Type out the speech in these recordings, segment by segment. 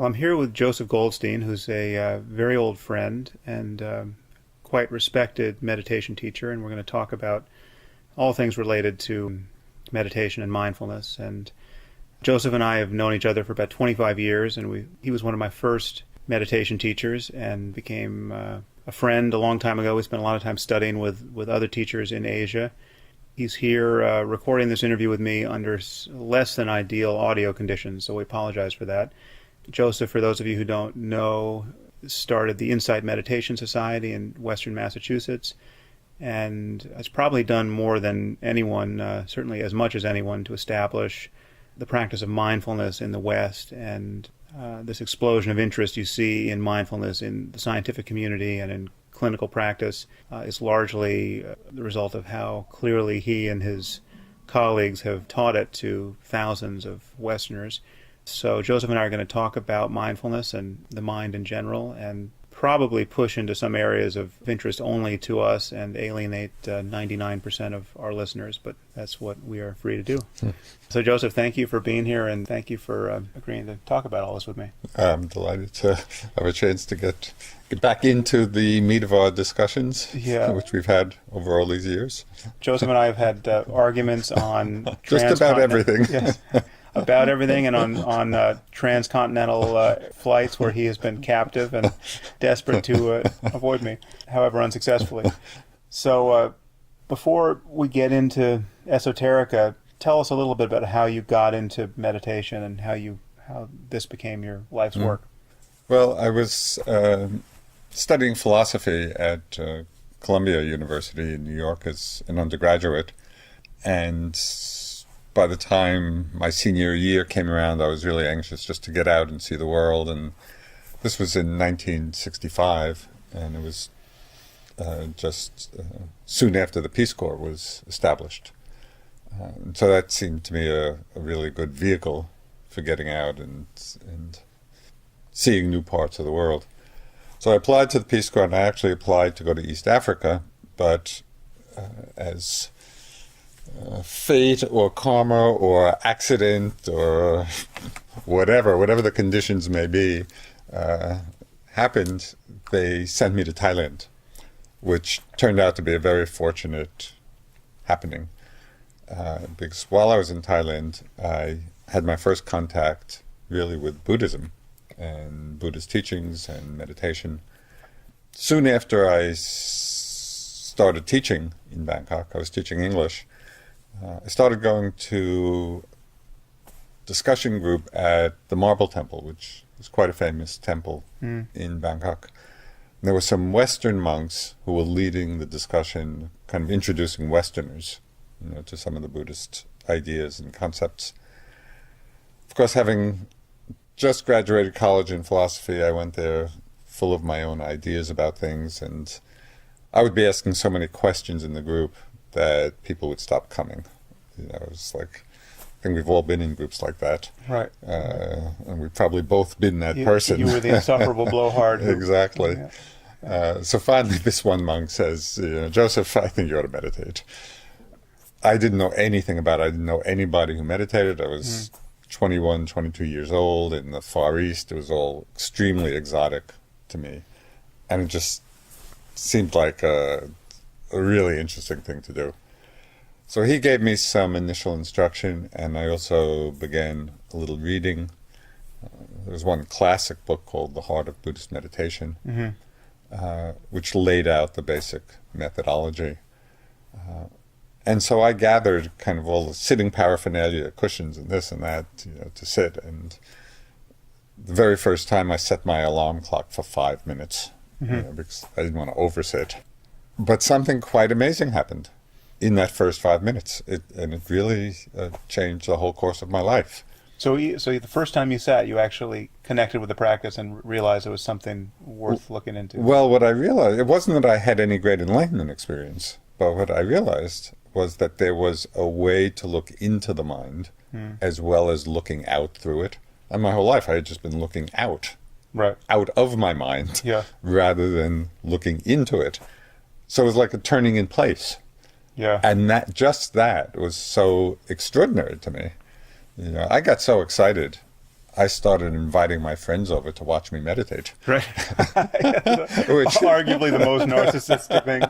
Well, I'm here with Joseph Goldstein, who's a very old friend and quite respected meditation teacher, and we're going to talk about all things related to meditation and mindfulness. And Joseph and I have known each other for about 25 years, and he was one of my first meditation teachers and became a friend a long time ago. We spent a lot of time studying with other teachers in Asia. He's here recording this interview with me under less than ideal audio conditions, so we apologize for that. Joseph, for those of you who don't know, started the Insight Meditation Society in Western Massachusetts, and has probably done more than anyone, certainly as much as anyone, to establish the practice of mindfulness in the West. And this explosion of interest you see in mindfulness in the scientific community and in clinical practice is largely the result of how clearly he and his colleagues have taught it to thousands of Westerners. So Joseph and I are going to talk about mindfulness and the mind in general, and probably push into some areas of interest only to us and alienate 99% of our listeners, but that's what we are free to do. So Joseph, thank you for being here, and thank you for agreeing to talk about all this with me. I'm delighted to have a chance to get back into the meat of our discussions, which we've had over all these years. Joseph and I have had arguments on just about everything. Yes. About everything, and on transcontinental flights where he has been captive and desperate to avoid me, however unsuccessfully. So before we get into esoterica, tell us a little bit about how you got into meditation and how this became your life's work. Well, I was studying philosophy at Columbia University in New York as an undergraduate, and by the time my senior year came around, I was really anxious just to get out and see the world. And this was in 1965, and it was just soon after the Peace Corps was established. And so that seemed to me a really good vehicle for getting out and seeing new parts of the world. So I applied to the Peace Corps, and I actually applied to go to East Africa, but as fate or karma or accident or whatever the conditions may be happened, they sent me to Thailand, which turned out to be a very fortunate happening. Because while I was in Thailand, I had my first contact really with Buddhism and Buddhist teachings and meditation. Soon after I started teaching in Bangkok, I was teaching English. I started going to discussion group at the Marble Temple, which is quite a famous temple in Bangkok. And there were some Western monks who were leading the discussion, kind of introducing Westerners, to some of the Buddhist ideas and concepts. Of course, having just graduated college in philosophy, I went there full of my own ideas about things, and I would be asking so many questions in the group that people would stop coming. It was like, I think we've all been in groups like that. Right. And we've probably both been that person. You were the insufferable blowhard. Exactly. Yeah. So finally this one monk says, Joseph, I think you ought to meditate. I didn't know anything about it. I didn't know anybody who meditated. I was 21, 22 years old in the Far East. It was all extremely exotic to me. And it just seemed like a really interesting thing to do. So he gave me some initial instruction, and I also began a little reading. There was one classic book called The Heart of Buddhist Meditation, which laid out the basic methodology. And so I gathered kind of all the sitting paraphernalia, cushions and this and that, to sit. And the very first time I set my alarm clock for 5 minutes, because I didn't want to oversit. But something quite amazing happened in that first 5 minutes, and it really changed the whole course of my life. So the first time you sat, you actually connected with the practice and realized it was something worth looking into. Well, what I realized, it wasn't that I had any great enlightenment experience, but what I realized was that there was a way to look into the mind as well as looking out through it. And my whole life I had just been looking out of my mind, rather than looking into it. So it was like a turning in place. Yeah. And that was so extraordinary to me. I got so excited I started inviting my friends over to watch me meditate. Right. Which, arguably the most narcissistic thing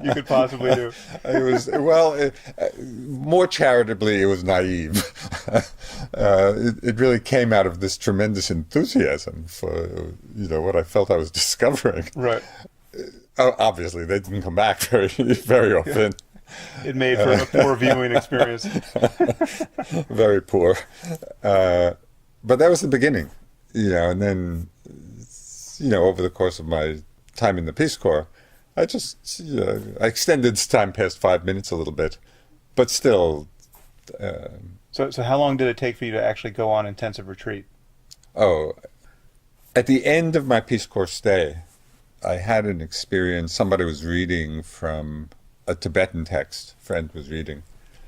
you could possibly do. it was, more charitably, it was naive. It really came out of this tremendous enthusiasm for, what I felt I was discovering. Right. Obviously, they didn't come back very often. It made for a poor viewing experience. Very poor. But that was the beginning, and then, over the course of my time in the Peace Corps, I just, I extended time past 5 minutes a little bit, but still. So how long did it take for you to actually go on intensive retreat? Oh, at the end of my Peace Corps stay, I had an experience. Somebody was reading from a Tibetan text. A friend was reading.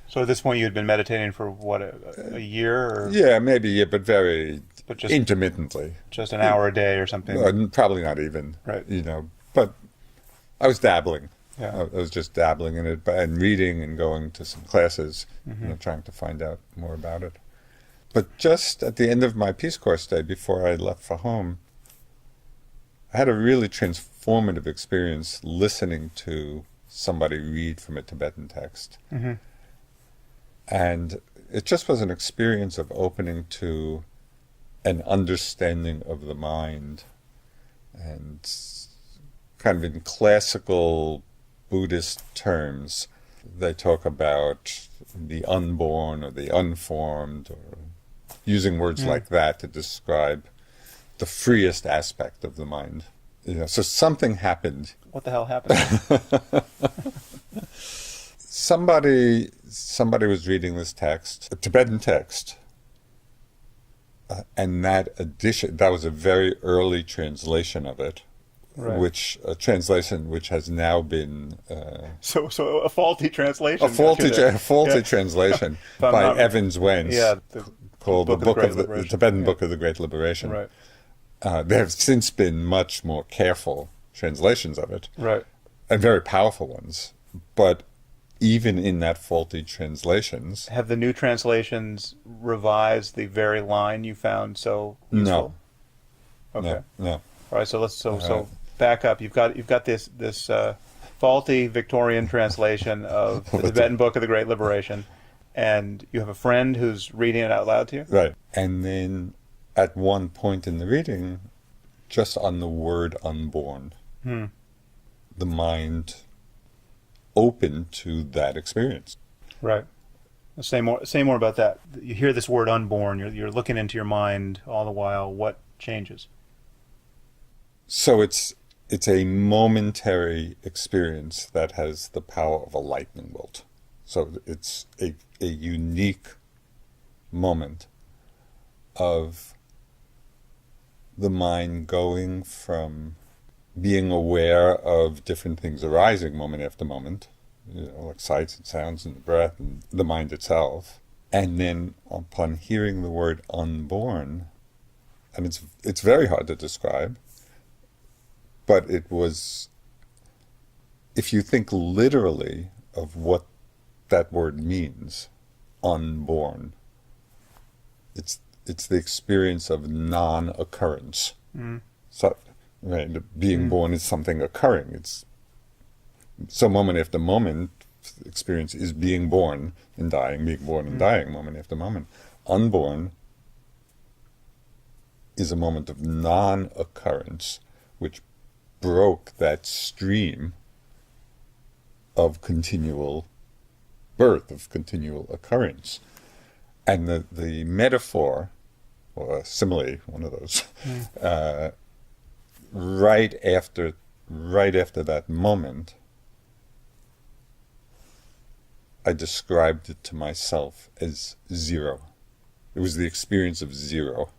So at this point you had been meditating for, what, a year? Or? Yeah, maybe, yeah, but just intermittently. Just an hour a day or something? Probably not even, right. But I was dabbling. Yeah. I was just dabbling in it and reading and going to some classes, Mm-hmm. Trying to find out more about it. But just at the end of my Peace Corps stay, before I left for home, I had a really transformative experience listening to somebody read from a Tibetan text. Mm-hmm. And it just was an experience of opening to an understanding of the mind. And kind of in classical Buddhist terms, they talk about the unborn or the unformed, or using words like that to describe the freest aspect of the mind. So something happened. What the hell happened? Somebody was reading this text, a Tibetan text, and that was a very early translation of it, right. which a translation which has now been so a faulty translation. A faulty translation by Evans Wentz, called the Tibetan Book of the Great Liberation. Right. There have since been much more careful translations of it, right, and very powerful ones, but even in that faulty translations. Have the new translations revised the very line you found so useful? No. Okay. No. All right, so back up. You've got this faulty Victorian translation of the Tibetan Book of the Great Liberation, and you have a friend who's reading it out loud to you? Right. And then at one point in the reading, just on the word unborn, the mind open to that experience. Right. Say more about that. You hear this word unborn, you're looking into your mind all the while. What changes? So it's a momentary experience that has the power of a lightning bolt. So it's a unique moment of the mind going from being aware of different things arising moment after moment, like sights and sounds and the breath and the mind itself, and then upon hearing the word unborn, and it's very hard to describe, but it was, if you think literally of what that word means, unborn, it's the experience of non-occurrence. So, right, being born is something occurring. It's so moment after moment, experience is being born and dying, being born and dying, moment after moment. Unborn is a moment of non-occurrence, which broke that stream of continual birth, of continual occurrence. And the metaphor, or a simile, one of those, right after that moment, I described it to myself as zero. It was the experience of zero.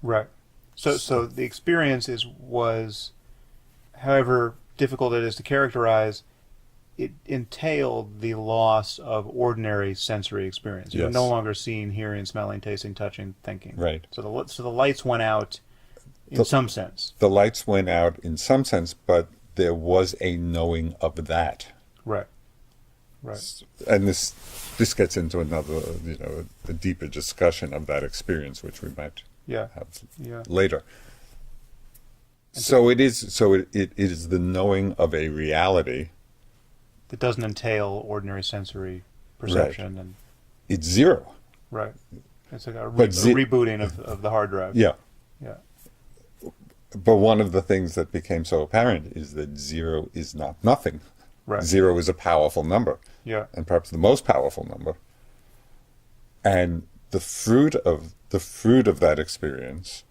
Right. So the experience was, however difficult it is to characterize, it entailed the loss of ordinary sensory experience. You're no longer seeing, hearing, smelling, tasting, touching, thinking. Right. So the lights went out in some sense. The lights went out in some sense, but there was a knowing of that. Right. Right. And this gets into another, a deeper discussion of that experience, which we might Yeah. have Yeah. later. So it is the knowing of a reality. It doesn't entail ordinary sensory perception. And It's zero. right. It's like a But rebooting of the hard drive. Yeah. Yeah. But one of the things that became so apparent is that zero is not nothing. Right. Zero is a powerful number, Yeah. and perhaps the most powerful number. And the fruit of that experience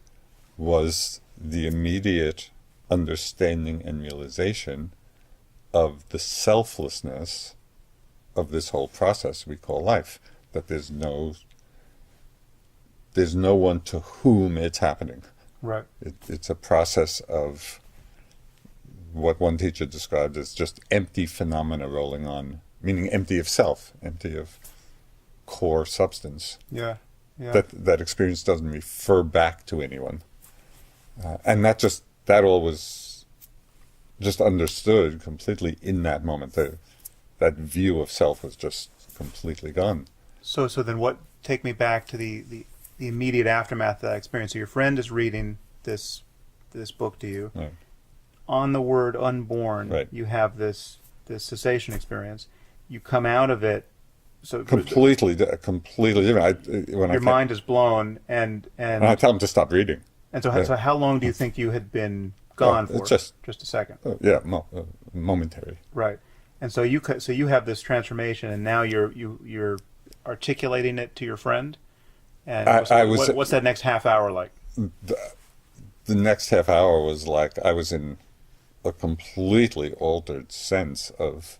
was the immediate understanding and realization of the selflessness of this whole process we call life. That there's no one to whom it's happening. Right. It's a process of what one teacher described as just empty phenomena rolling on, meaning empty of self, empty of core substance. Yeah. Yeah. That experience doesn't refer back to anyone, and that all was just understood completely in that moment. That view of self was just completely gone. So then take me back to the immediate aftermath of that experience. So your friend is reading this book to you. Right. On the word unborn, Right. you have this cessation experience. You come out of it. So Completely different. your mind is blown, and I tell him to stop reading. And so how long do you think you had been gone for? Just a second. Momentary. Right. And so you have this transformation, and now you're articulating it to your friend. And what's that next half hour like? The next half hour was like I was in a completely altered sense of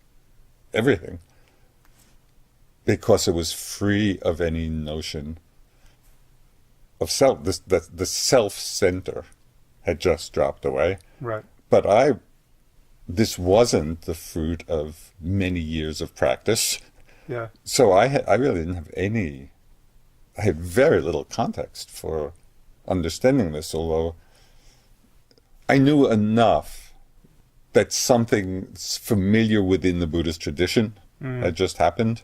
everything, because it was free of any notion of self. The self-center had just dropped away. Right. But this wasn't the fruit of many years of practice. Yeah. So I really didn't have I had very little context for understanding this, although I knew enough that something familiar within the Buddhist tradition had just happened,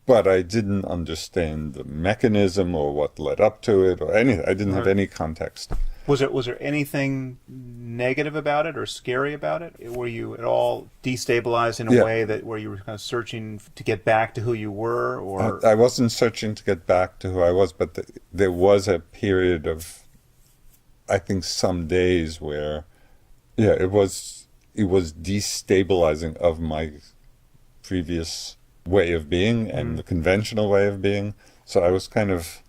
but I didn't understand the mechanism or what led up to it or anything. I didn't have any context. Was there anything negative about it or scary about it? Were you at all destabilized in a way where you were kind of searching to get back to who you were? Or I wasn't searching to get back to who I was, but there was a period of, I think, some days where, it was destabilizing of my previous way of being and the conventional way of being. So I was kind of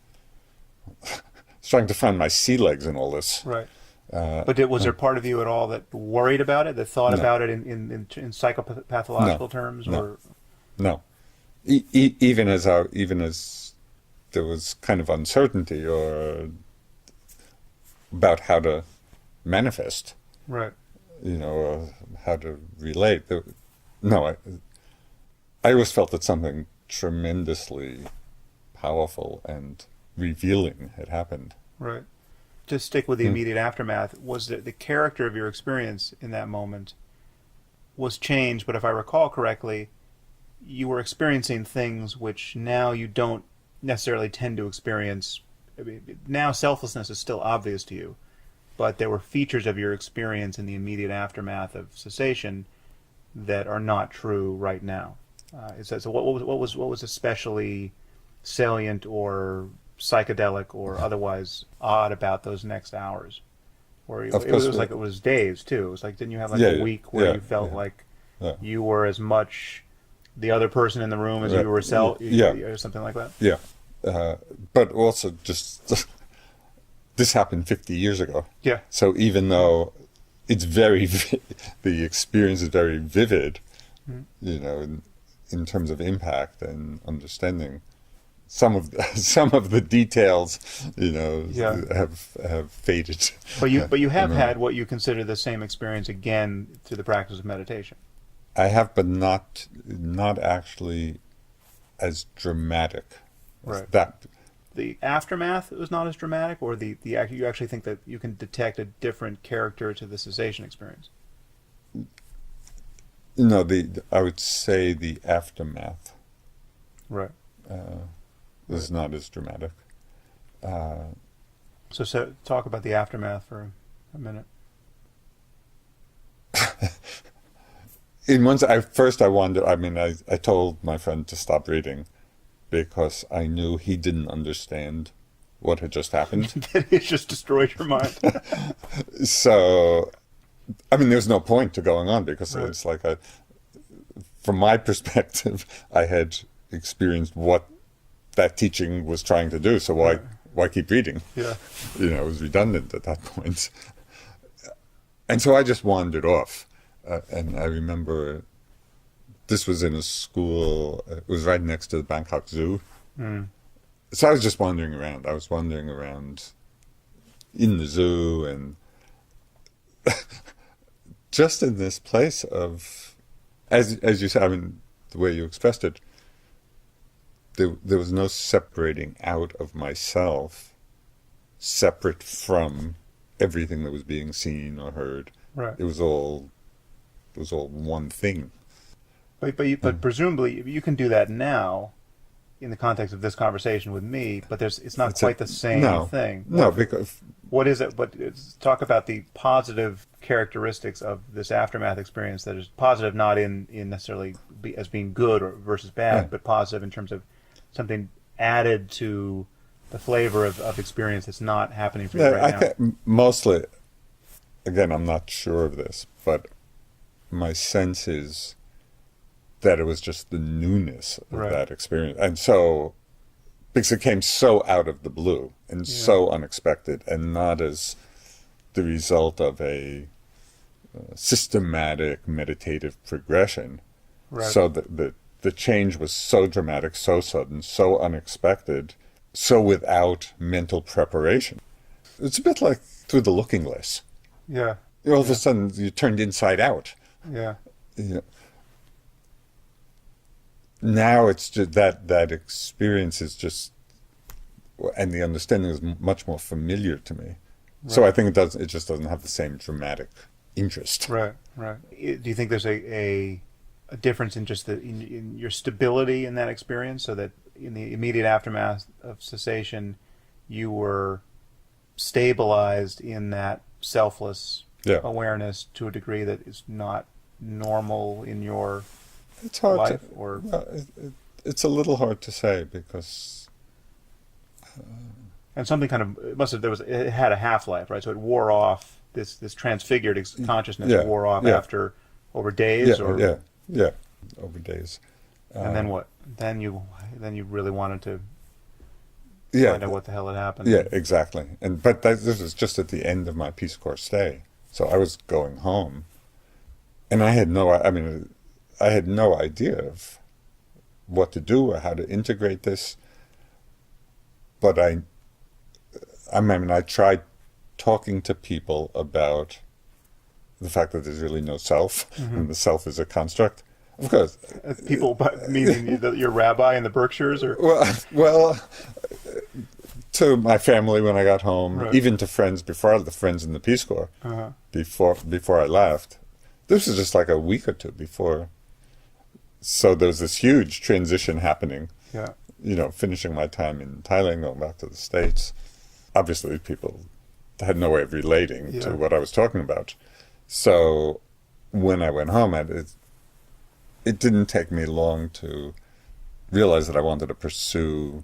trying to find my sea legs in all this. Right. But was there part of you at all that worried about it, that thought about it in psychopathological terms? No. Even as there was kind of uncertainty or about how to manifest. Right. How to relate. I always felt that something tremendously powerful and revealing had happened. Right. To stick with the immediate aftermath, was the character of your experience in that moment was changed, but if I recall correctly, you were experiencing things which now you don't necessarily tend to experience. I mean, now selflessness is still obvious to you, but there were features of your experience in the immediate aftermath of cessation that are not true right now. So what was especially salient or psychedelic or otherwise odd about those next hours? Or it was like it was days too. It was like, didn't you have a week where you felt like you were as much the other person in the room as you were self, or something like that? Yeah, but also just this happened 50 years ago. Yeah. So even though it's the experience is very vivid, in terms of impact and understanding, some of the details, have faded. But you have had what you consider the same experience again through the practice of meditation. I have, but not actually as dramatic. Right. That. The aftermath was not as dramatic, or you actually think that you can detect a different character to the cessation experience? No, I would say the aftermath. Right. Was not as dramatic. So talk about the aftermath for a minute. In one, I wondered. I mean, I told my friend to stop reading because I knew he didn't understand what had just happened. It just destroyed your mind. So, I mean, there's no point to going on because Right. it's like from my perspective, I had experienced what that teaching was trying to do. So why keep reading? Yeah. It was redundant at that point. And so I just wandered off. And I remember this was in a school, it was right next to the Bangkok Zoo. Mm. So I was just wandering around. I was wandering around in the zoo and just in this place of, as you said, I mean, the way you expressed it, there was no separating out of myself, separate from everything that was being seen or heard. Right. It was all one thing. But presumably you can do that now, in the context of this conversation with me. But it's not quite the same thing. No, because what is it? Talk about the positive characteristics of this aftermath experience. That is positive, not in necessarily as being good or versus bad, but positive in terms of something added to the flavor of experience that's not happening for you right now. Mostly, again, I'm not sure of this, but my sense is that it was just the newness of that experience. And so, because it came so out of the blue and so unexpected and not as the result of a systematic meditative progression. Right. So the change was so dramatic, so sudden, so unexpected, so without mental preparation. It's a bit like through the looking glass. Yeah. All of a sudden, you turned inside out. Yeah. Now it's just that experience is just, and the understanding is much more familiar to me. Right. So I think it just doesn't have the same dramatic interest. Right. Do you think there's a difference in just in your stability in that experience, so that in the immediate aftermath of cessation, you were stabilized in that selfless awareness to a degree that is not normal in your life? It's a little hard to say because and something kind of it had a half-life, right? So it wore off. This transfigured consciousness wore off after over days over days. And then what? Then you really wanted to find out what the hell had happened. Yeah, exactly. But this was just at the end of my Peace Corps stay, so I was going home, and I had no idea of what to do or how to integrate this. But I tried talking to people about the fact that there's really no self, and the self is a construct. Of course. People, meaning your rabbi in the Berkshires? Or? Well, to my family when I got home, even to friends the friends in the Peace Corps, before I left. This was just like a week or two before. So there was this huge transition happening. Yeah. Finishing my time in Thailand, going back to the States. Obviously, people had no way of relating to what I was talking about. So when I went home, it didn't take me long to realize that I wanted to pursue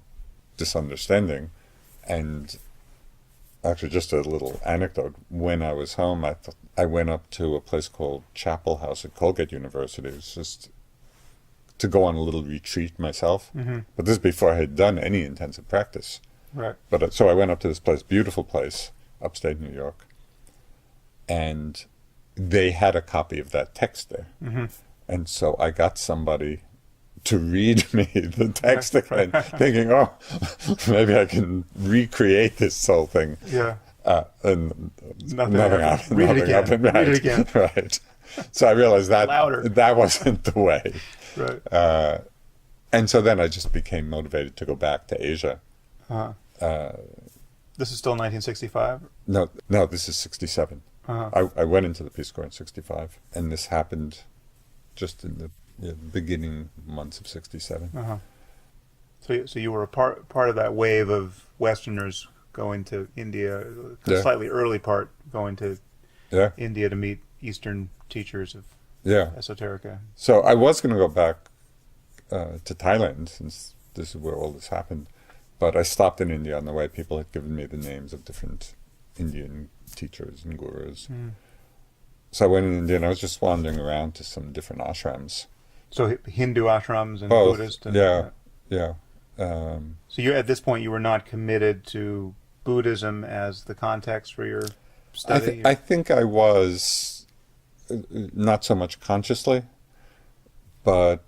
this understanding. And actually, just a little anecdote. When I was home, I went up to a place called Chapel House at Colgate University. It was just to go on a little retreat myself. Mm-hmm. But this is before I had done any intensive practice. Right. But so I went up to this place, beautiful place, upstate New York, and they had a copy of that text there. Mm-hmm. And so I got somebody to read me the text again, thinking, maybe I can recreate this whole thing. Yeah. And nothing happened. Read it again. Right. So I realized that Louder. That wasn't the way. Right. And so then I just became motivated to go back to Asia. This is still 1965? No, this is 67. I went into the Peace Corps in 65, and this happened just in the beginning months of 67. So you were a part of that wave of Westerners going to India, the slightly early part, going to India to meet Eastern teachers of esoterica. So I was going to go back to Thailand, since this is where all this happened. But I stopped in India on the way. People had given me the names of different Indian teachers and gurus. So I went in India and I was just wandering around to some different ashrams. So Hindu ashrams and Both. Buddhist? And, So you, at this point, you were not committed to Buddhism as the context for your study? I think I was, not so much consciously, but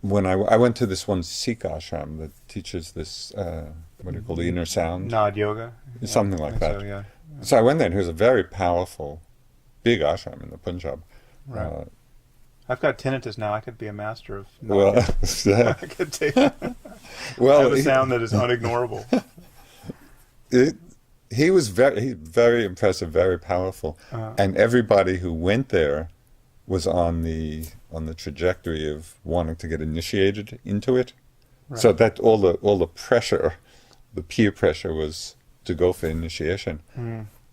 when I went to this one Sikh ashram that teaches this, what do you call the inner sound? Nod yoga? Something like that. So, So I went there, and it was a very powerful, big ashram in the Punjab. Right. I've got tinnitus now. I could be a master of Well, I could take I have a sound that is unignorable. He was very impressive, very powerful, and everybody who went there was on the trajectory of wanting to get initiated into it. Right. So that all the pressure, the peer pressure, was to go for initiation.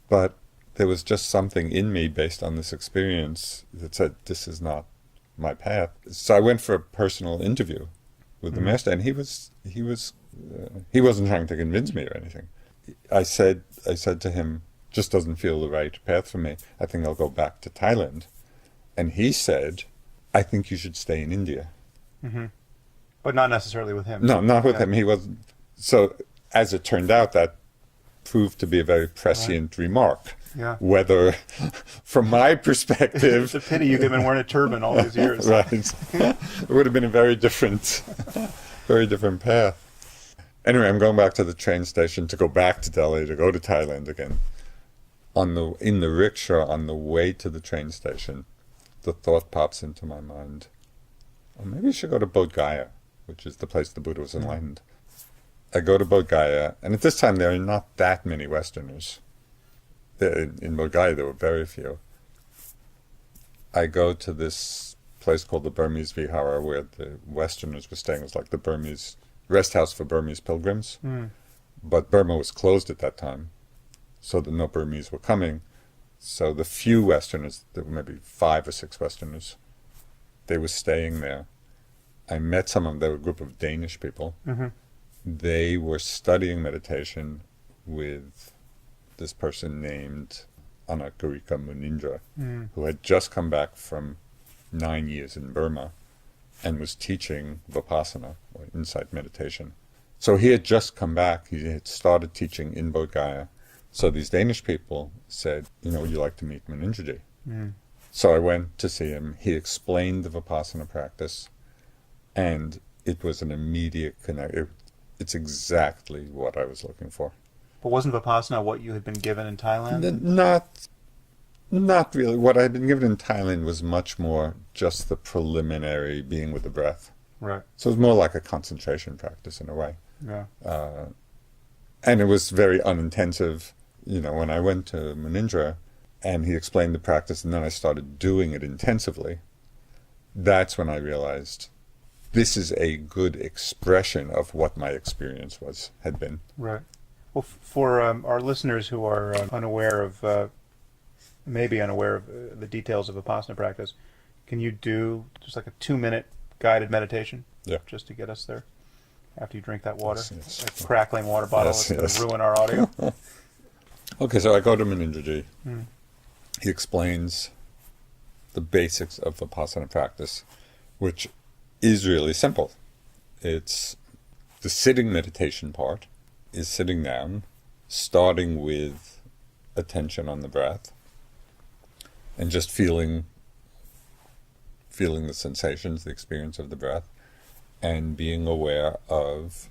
But there was just something in me based on this experience that said, this is not my path. So I went for a personal interview with the master, and he wasn't trying to convince me or anything. I said to him, just doesn't feel the right path for me. I think I'll go back to Thailand. And he said, I think you should stay in India. But not necessarily with him. No, not with him. He wasn't. So as it turned out, that proved to be a very prescient remark. Whether, from my perspective... It's a pity you've been wearing a turban all these years. Right. It would have been a very different path. Anyway, I'm going back to the train station to go back to Delhi, to go to Thailand again. In the rickshaw, on the way to the train station, the thought pops into my mind, oh, maybe I should go to Bodh Gaya, which is the place the Buddha was enlightened. I go to Bodh Gaya, and at this time there are not that many Westerners. In Bodh Gaya there were very few. I go to this place called the Burmese Vihara, where the Westerners were staying. It was like the Burmese rest house for Burmese pilgrims. But Burma was closed at that time, so that no Burmese were coming. So the few Westerners, there were maybe 5 or 6 Westerners, they were staying there. I met some of them. They were a group of Danish people. They were studying meditation with this person named Anagarika Munindra, who had just come back from 9 years in Burma and was teaching Vipassana, or insight meditation. So he had just come back. He had started teaching in Bodh Gaya. So these Danish people said, would you like to meet Munindraji? So I went to see him. He explained the Vipassana practice, and it was an immediate connect. It's exactly what I was looking for. But wasn't Vipassana what you had been given in Thailand? Not really. What I had been given in Thailand was much more just the preliminary being with the breath. Right. So it was more like a concentration practice in a way. Yeah. And it was very unintensive. When I went to Munindra and he explained the practice, and then I started doing it intensively, that's when I realized this is a good expression of what my experience had been. Right. Well, for our listeners who are maybe unaware of the details of Vipassana practice, can you do just like a 2-minute guided meditation? Yeah. Just to get us there after you drink that water? Yes. That crackling water bottle is going to ruin our audio. Okay, so I go to Munindraji. He explains the basics of Vipassana practice, which is really simple. It's the sitting meditation part is sitting down, starting with attention on the breath, and just feeling the sensations, the experience of the breath, and being aware of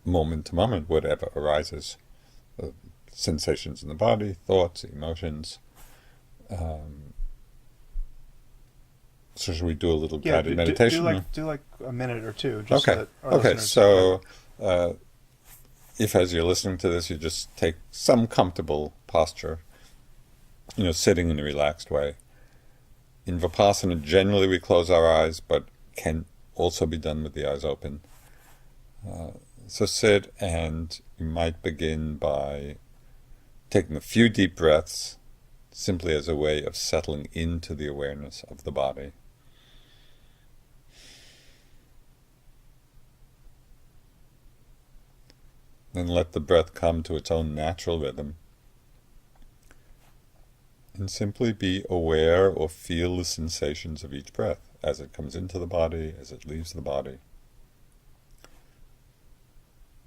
moment to moment, whatever arises, sensations in the body, thoughts, emotions. So should we do a little guided meditation? Do like a minute or two. Just Okay. So that So if as you're listening to this, you just take some comfortable posture, sitting in a relaxed way. In Vipassana, generally we close our eyes, but can also be done with the eyes open. So sit, and you might begin by taking a few deep breaths, simply as a way of settling into the awareness of the body. Then let the breath come to its own natural rhythm. And simply be aware or feel the sensations of each breath as it comes into the body, as it leaves the body.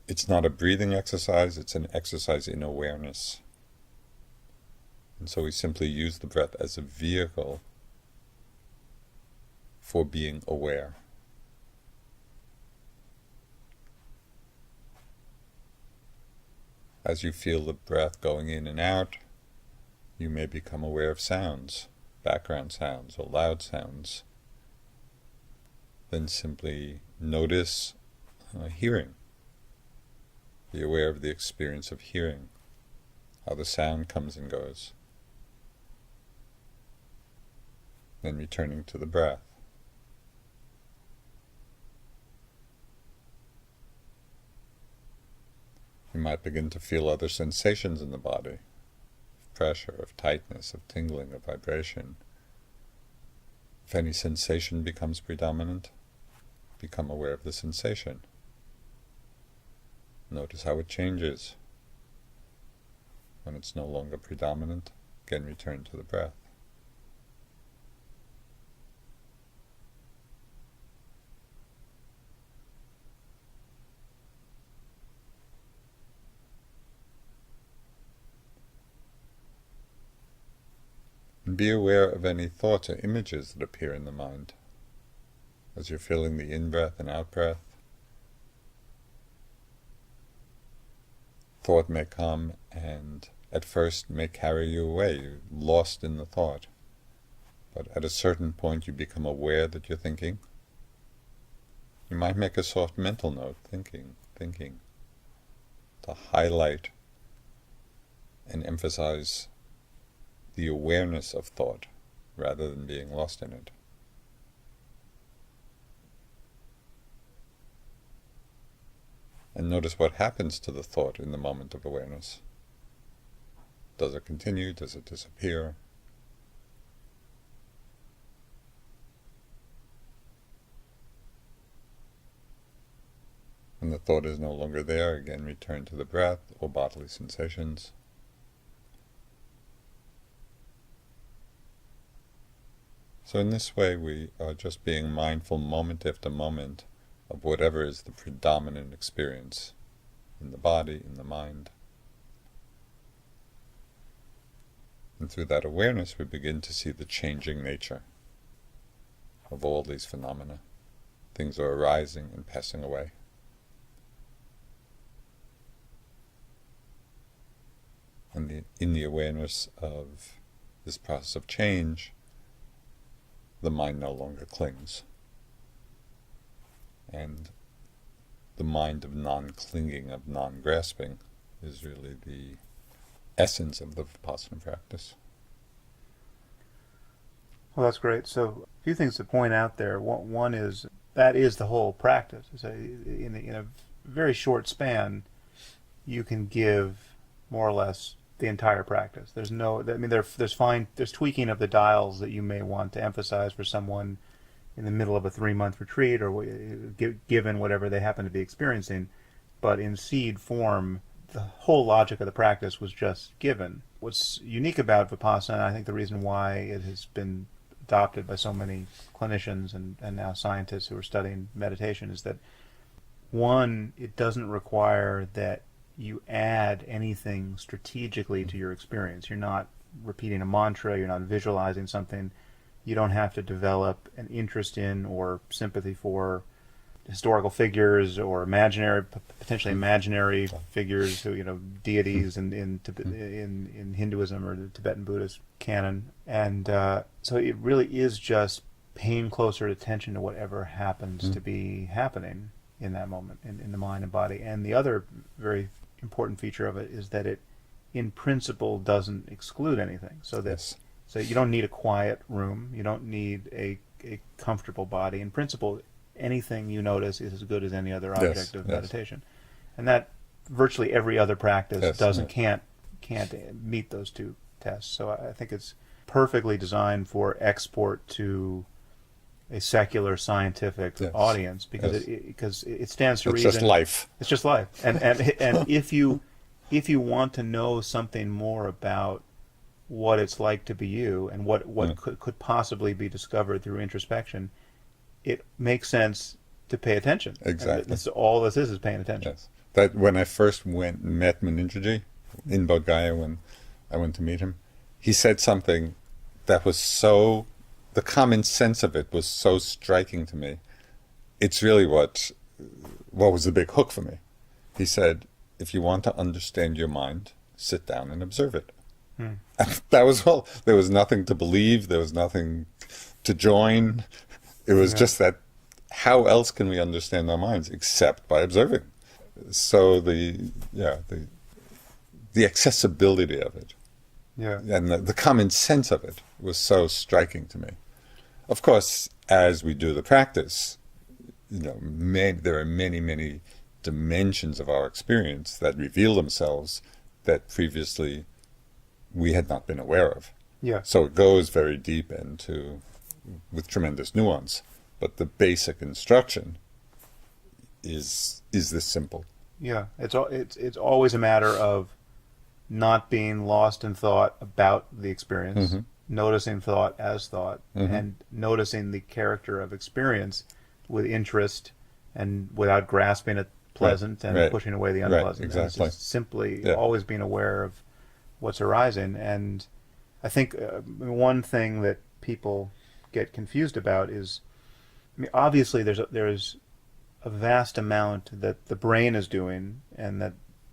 It's not a breathing exercise, it's an exercise in awareness. And so we simply use the breath as a vehicle for being aware. As you feel the breath going in and out, you may become aware of sounds, background sounds or loud sounds. Then simply notice hearing. Be aware of the experience of hearing, how the sound comes and goes. Then returning to the breath. You might begin to feel other sensations in the body, of pressure, of tightness, of tingling, of vibration. If any sensation becomes predominant, become aware of the sensation. Notice how it changes. When it's no longer predominant, again return to the breath. And be aware of any thoughts or images that appear in the mind as you're feeling the in-breath and out-breath. Thought may come and at first may carry you away. You're lost in the thought. But at a certain point you become aware that you're thinking. You might make a soft mental note, thinking, to highlight and emphasize the awareness of thought rather than being lost in it. And notice what happens to the thought in the moment of awareness. Does it continue? Does it disappear? When the thought is no longer there, again return to the breath or bodily sensations. So in this way we are just being mindful moment after moment of whatever is the predominant experience in the body, in the mind. And through that awareness we begin to see the changing nature of all these phenomena. Things are arising and passing away. And in the awareness of this process of change, the mind no longer clings. And the mind of non-clinging, of non-grasping, is really the essence of the Vipassana practice. Well, that's great. So a few things to point out there. One is, that is the whole practice. So in a very short span, you can give more or less the entire practice. There's there's tweaking of the dials that you may want to emphasize for someone in the middle of a 3-month retreat, or given whatever they happen to be experiencing. But in seed form, the whole logic of the practice was just given. What's unique about Vipassana, I think the reason why it has been adopted by so many clinicians and now scientists who are studying meditation, is that, one, it doesn't require that you add anything strategically to your experience. You're not repeating a mantra, you're not visualizing something. You don't have to develop an interest in or sympathy for historical figures or potentially imaginary figures, deities in Hinduism or the Tibetan Buddhist canon. And so it really is just paying closer attention to whatever happens to be happening in that moment, in the mind and body. And the other very important feature of it is that it, in principle, doesn't exclude anything. So So you don't need a quiet room. You don't need a comfortable body. In principle, anything you notice is as good as any other object of meditation. And that virtually every other practice Yes, doesn't yeah. can't meet those two tests. So I think it's perfectly designed for export to a secular scientific Yes. audience because Yes. because it stands to It's reason. just life. It's just life. And if you want to know something more about what it's like to be you and what could possibly be discovered through introspection, it makes sense to pay attention. Exactly. And that's all this is paying attention. Yes. That when I first went and met Munindraji in Bodh Gaya, when I went to meet him, he said something that was so, the common sense of it was so striking to me. It's really what was the big hook for me. He said, if you want to understand your mind, sit down and observe it. That was all. There was nothing to believe. There was nothing to join. It was just that, how else can we understand our minds except by observing? So the accessibility of it, and the common sense of it was so striking to me. Of course, as we do the practice, there are many dimensions of our experience that reveal themselves that previously we had not been aware of. Yeah. So it goes very deep with tremendous nuance. But the basic instruction is this simple. Yeah. It's always a matter of not being lost in thought about the experience, noticing thought as thought, and noticing the character of experience with interest and without grasping at pleasant and pushing away the unpleasant. Exactly. And it's just simply always being aware of what's arising. And I think one thing that people get confused about is, obviously there's a vast amount that the brain is doing and that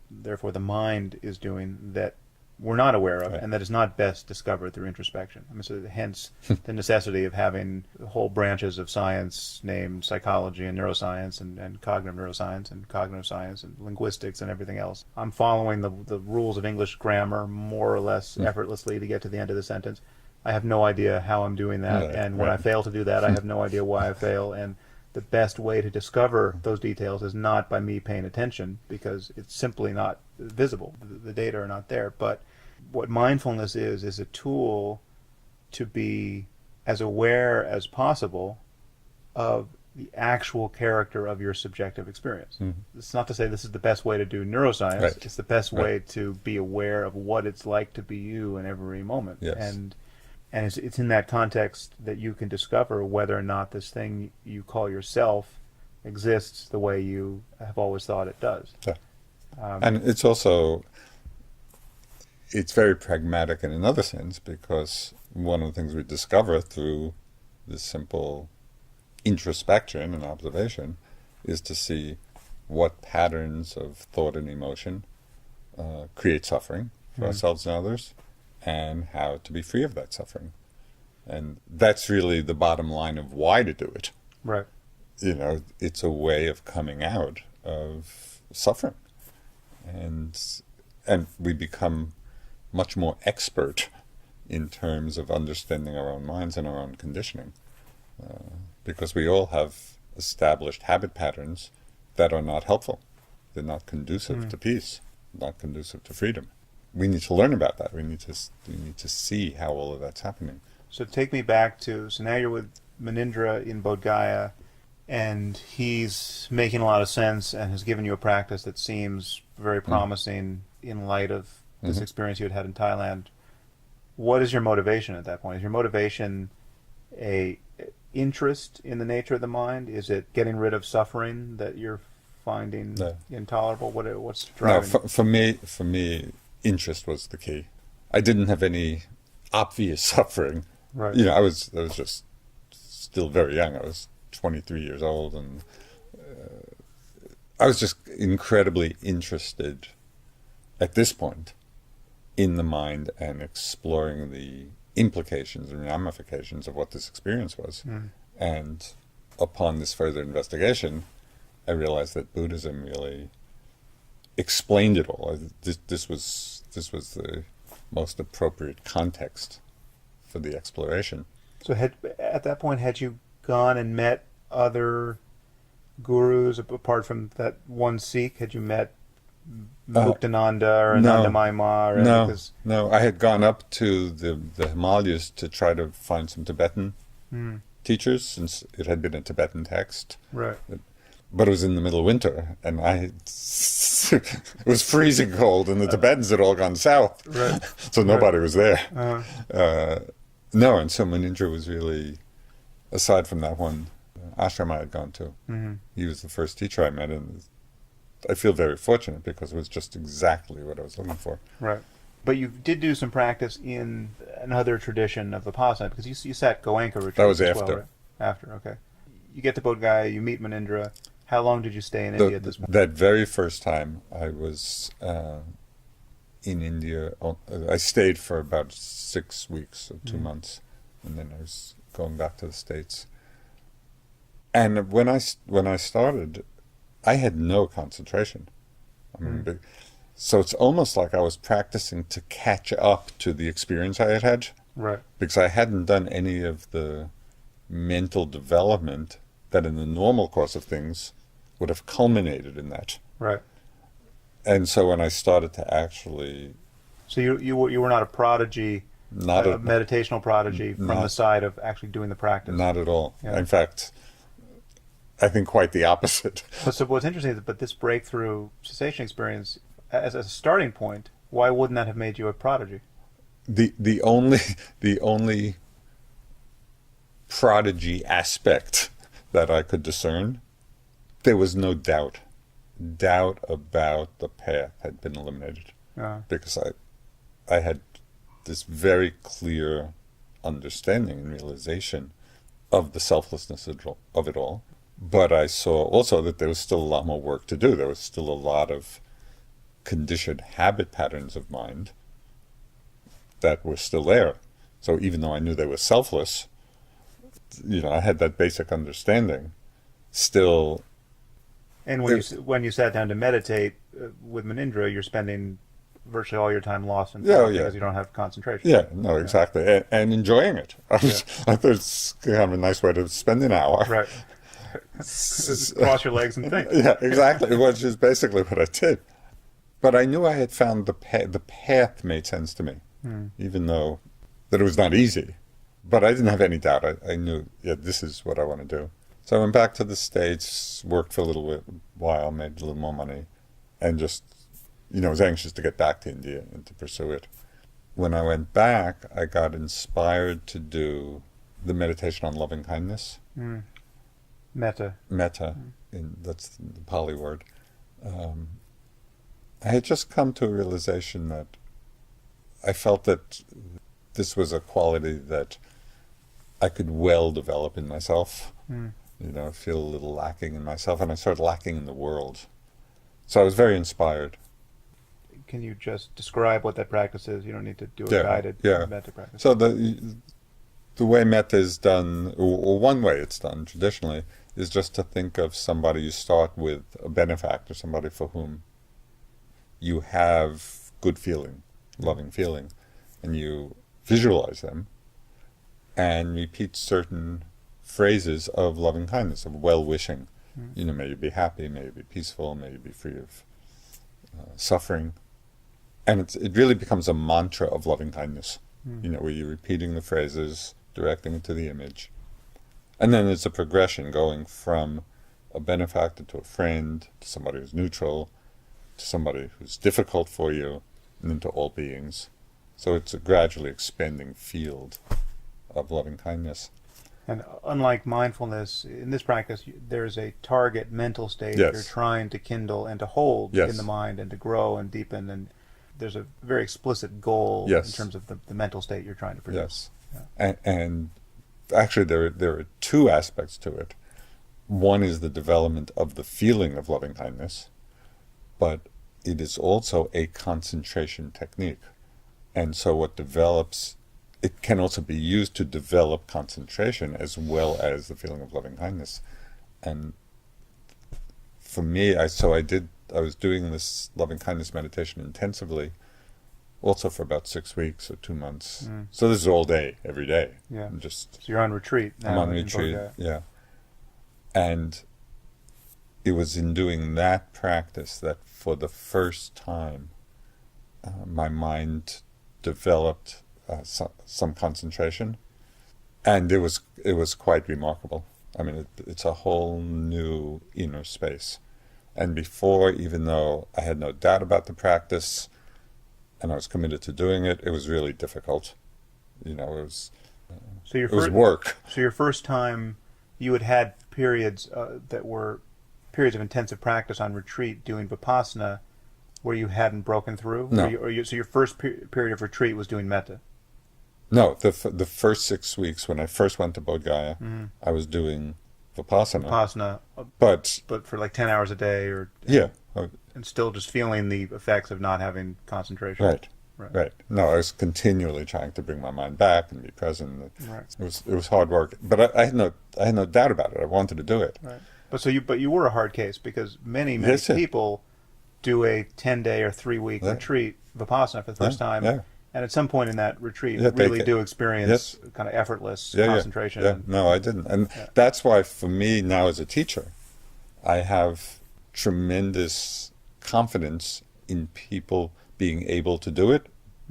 therefore the mind is doing that we're not aware of, and that is not best discovered through introspection. So hence the necessity of having whole branches of science named psychology and neuroscience and cognitive neuroscience and cognitive science and linguistics and everything else. I'm following the rules of English grammar more or less effortlessly to get to the end of the sentence. I have no idea how I'm doing that, and when I fail to do that, I have no idea why I fail, and the best way to discover those details is not by me paying attention, because it's simply not visible. The data are not there. But what mindfulness is a tool to be as aware as possible of the actual character of your subjective experience. It's not to say this is the best way to do neuroscience. It's the best way to be aware of what it's like to be you in every moment. Yes. And it's in that context that you can discover whether or not this thing you call yourself exists the way you have always thought it does. Yeah. And it's also, it's very pragmatic in another sense, because one of the things we discover through this simple introspection and observation is to see what patterns of thought and emotion create suffering for ourselves and others, and how to be free of that suffering. And that's really the bottom line of why to do it. Right. It's a way of coming out of suffering. And we become much more expert in terms of understanding our own minds and our own conditioning. Because we all have established habit patterns that are not helpful. They're not conducive to peace, not conducive to freedom. We need to learn about that. We need to see how all of that's happening. So take me back so now you're with Munindra in Bodh Gaya, and he's making a lot of sense and has given you a practice that seems very promising in light of this experience you had in Thailand. What is your motivation at that point? Is your motivation a interest in the nature of the mind? Is it getting rid of suffering that you're finding intolerable? What's driving? No, for me, interest was the key. I didn't have any obvious suffering. Right. I was just still very young. I was 23 years old, and I was just incredibly interested at this point in the mind and exploring the implications and ramifications of what this experience was. And upon this further investigation, I realized that Buddhism really explained it all. This was the most appropriate context for the exploration. So at that point, had you gone and met other gurus apart from that one Sikh? Had you met Uh, Muktananda or no, Ananda Maima or any no, of this? no. I had gone up to the Himalayas to try to find some Tibetan Mm, teachers, since it had been a Tibetan text. right. But it was in the middle of winter, and it was freezing cold, and the Tibetans had all gone south, Right. so nobody was there. Uh, Uh, no, and so Munindra was really, aside from that one ashram I had gone to, he was the first teacher I met, and I feel very fortunate because it was just exactly what I was looking for. right. But you did do some practice in another tradition of Vipassana, because you sat Goenka retreats That was as after. well, right? After, okay. You get to Bodh Gaya, you meet Munindra. How long did you stay in India at this point? That very first time I was in India, I stayed for about 6 weeks or 2 months, and then I was going back to the States. And when I started, I had no concentration. I mean, so it's almost like I was practicing to catch up to the experience I had had, Right. because I hadn't done any of the mental development that in the normal course of things would have culminated in that. Right. And so when I started to actually, So you were not a prodigy, not a at, meditational prodigy from not- the side of actually doing the practice. not at all. Yeah. In fact, I think quite the opposite. So what's interesting is that this breakthrough cessation experience, as a starting point, why wouldn't that have made you a prodigy? The only prodigy aspect that I could discern, there was no doubt. Doubt about the path had been eliminated, because I had this very clear understanding and realization of the selflessness of it all. But I saw also that there was still a lot more work to do. There was still a lot of conditioned habit patterns of mind that were still there. So even though I knew they were selfless, I had that basic understanding. Still, And when you sat down to meditate with Munindra, you're spending virtually all your time lost in thought because you don't have concentration. yeah, no, exactly, and enjoying it. I thought it's kind of a nice way to spend an hour. Right. Cross your legs and think. Yeah, exactly, which is basically what I did. But I knew I had found the path made sense to me, even though that it was not easy. But I didn't have any doubt. I knew, this is what I want to do. So I went back to the States, worked for a little while, made a little more money, and just, was anxious to get back to India and to pursue it. When I went back, I got inspired to do the meditation on loving kindness. Metta. Metta, that's the Pali word. I had just come to a realization that I felt that this was a quality that I could well develop in myself. I feel a little lacking in myself, and I started lacking in the world. So I was very inspired. Can you just describe what that practice is? You don't need to do a guided metta practice. So the way metta is done, or one way it's done traditionally, is just to think of somebody. You start with a benefactor, somebody for whom you have good feeling, loving feeling, and you visualize them and repeat certain phrases of loving kindness, of well-wishing. May you be happy, may you be peaceful, may you be free of suffering. And it really becomes a mantra of loving kindness, where you're repeating the phrases, directing it to the image. And then it's a progression going from a benefactor to a friend, to somebody who's neutral, to somebody who's difficult for you, and then to all beings. So it's a gradually expanding field of loving kindness. And unlike mindfulness, in this practice, there's a target mental state Yes. you're trying to kindle and to hold Yes. in the mind and to grow and deepen. And there's a very explicit goal Yes. in terms of the mental state you're trying to produce. Yes. And actually there are two aspects to it. One is the development of the feeling of loving kindness, but it is also a concentration technique. And so what develops, it can also be used to develop concentration as well as the feeling of loving kindness. And for me, I was doing this loving kindness meditation intensively, also for about 6 weeks or 2 months. So this is all day, every day. Yeah. So you're on retreat now. I'm on in retreat, Bodh Gaya. yeah. And it was in doing that practice that for the first time my mind developed some concentration, and it was quite remarkable. I mean, it's a whole new inner space. And before, even though I had no doubt about the practice and I was committed to doing it, it was really difficult. You know, it was work. So your first time, you had periods that were periods of intensive practice on retreat doing Vipassana where you hadn't broken through? No. So your first period of retreat was doing metta? No, the first 6 weeks when I first went to Bodh Gaya, I was doing Vipassana. But for like 10 hours a day, or yeah, and still just feeling the effects of not having concentration. Right. No, I was continually trying to bring my mind back and be present. Right. It was hard work, but I had no doubt about it. I wanted to do it. Right. But you were a hard case, because many people do a 10-day or 3-week retreat Vipassana for the first time. Yeah. And at some point in that retreat, really do experience kind of effortless concentration. Yeah. No, I didn't. And that's why for me now as a teacher, I have tremendous confidence in people being able to do it.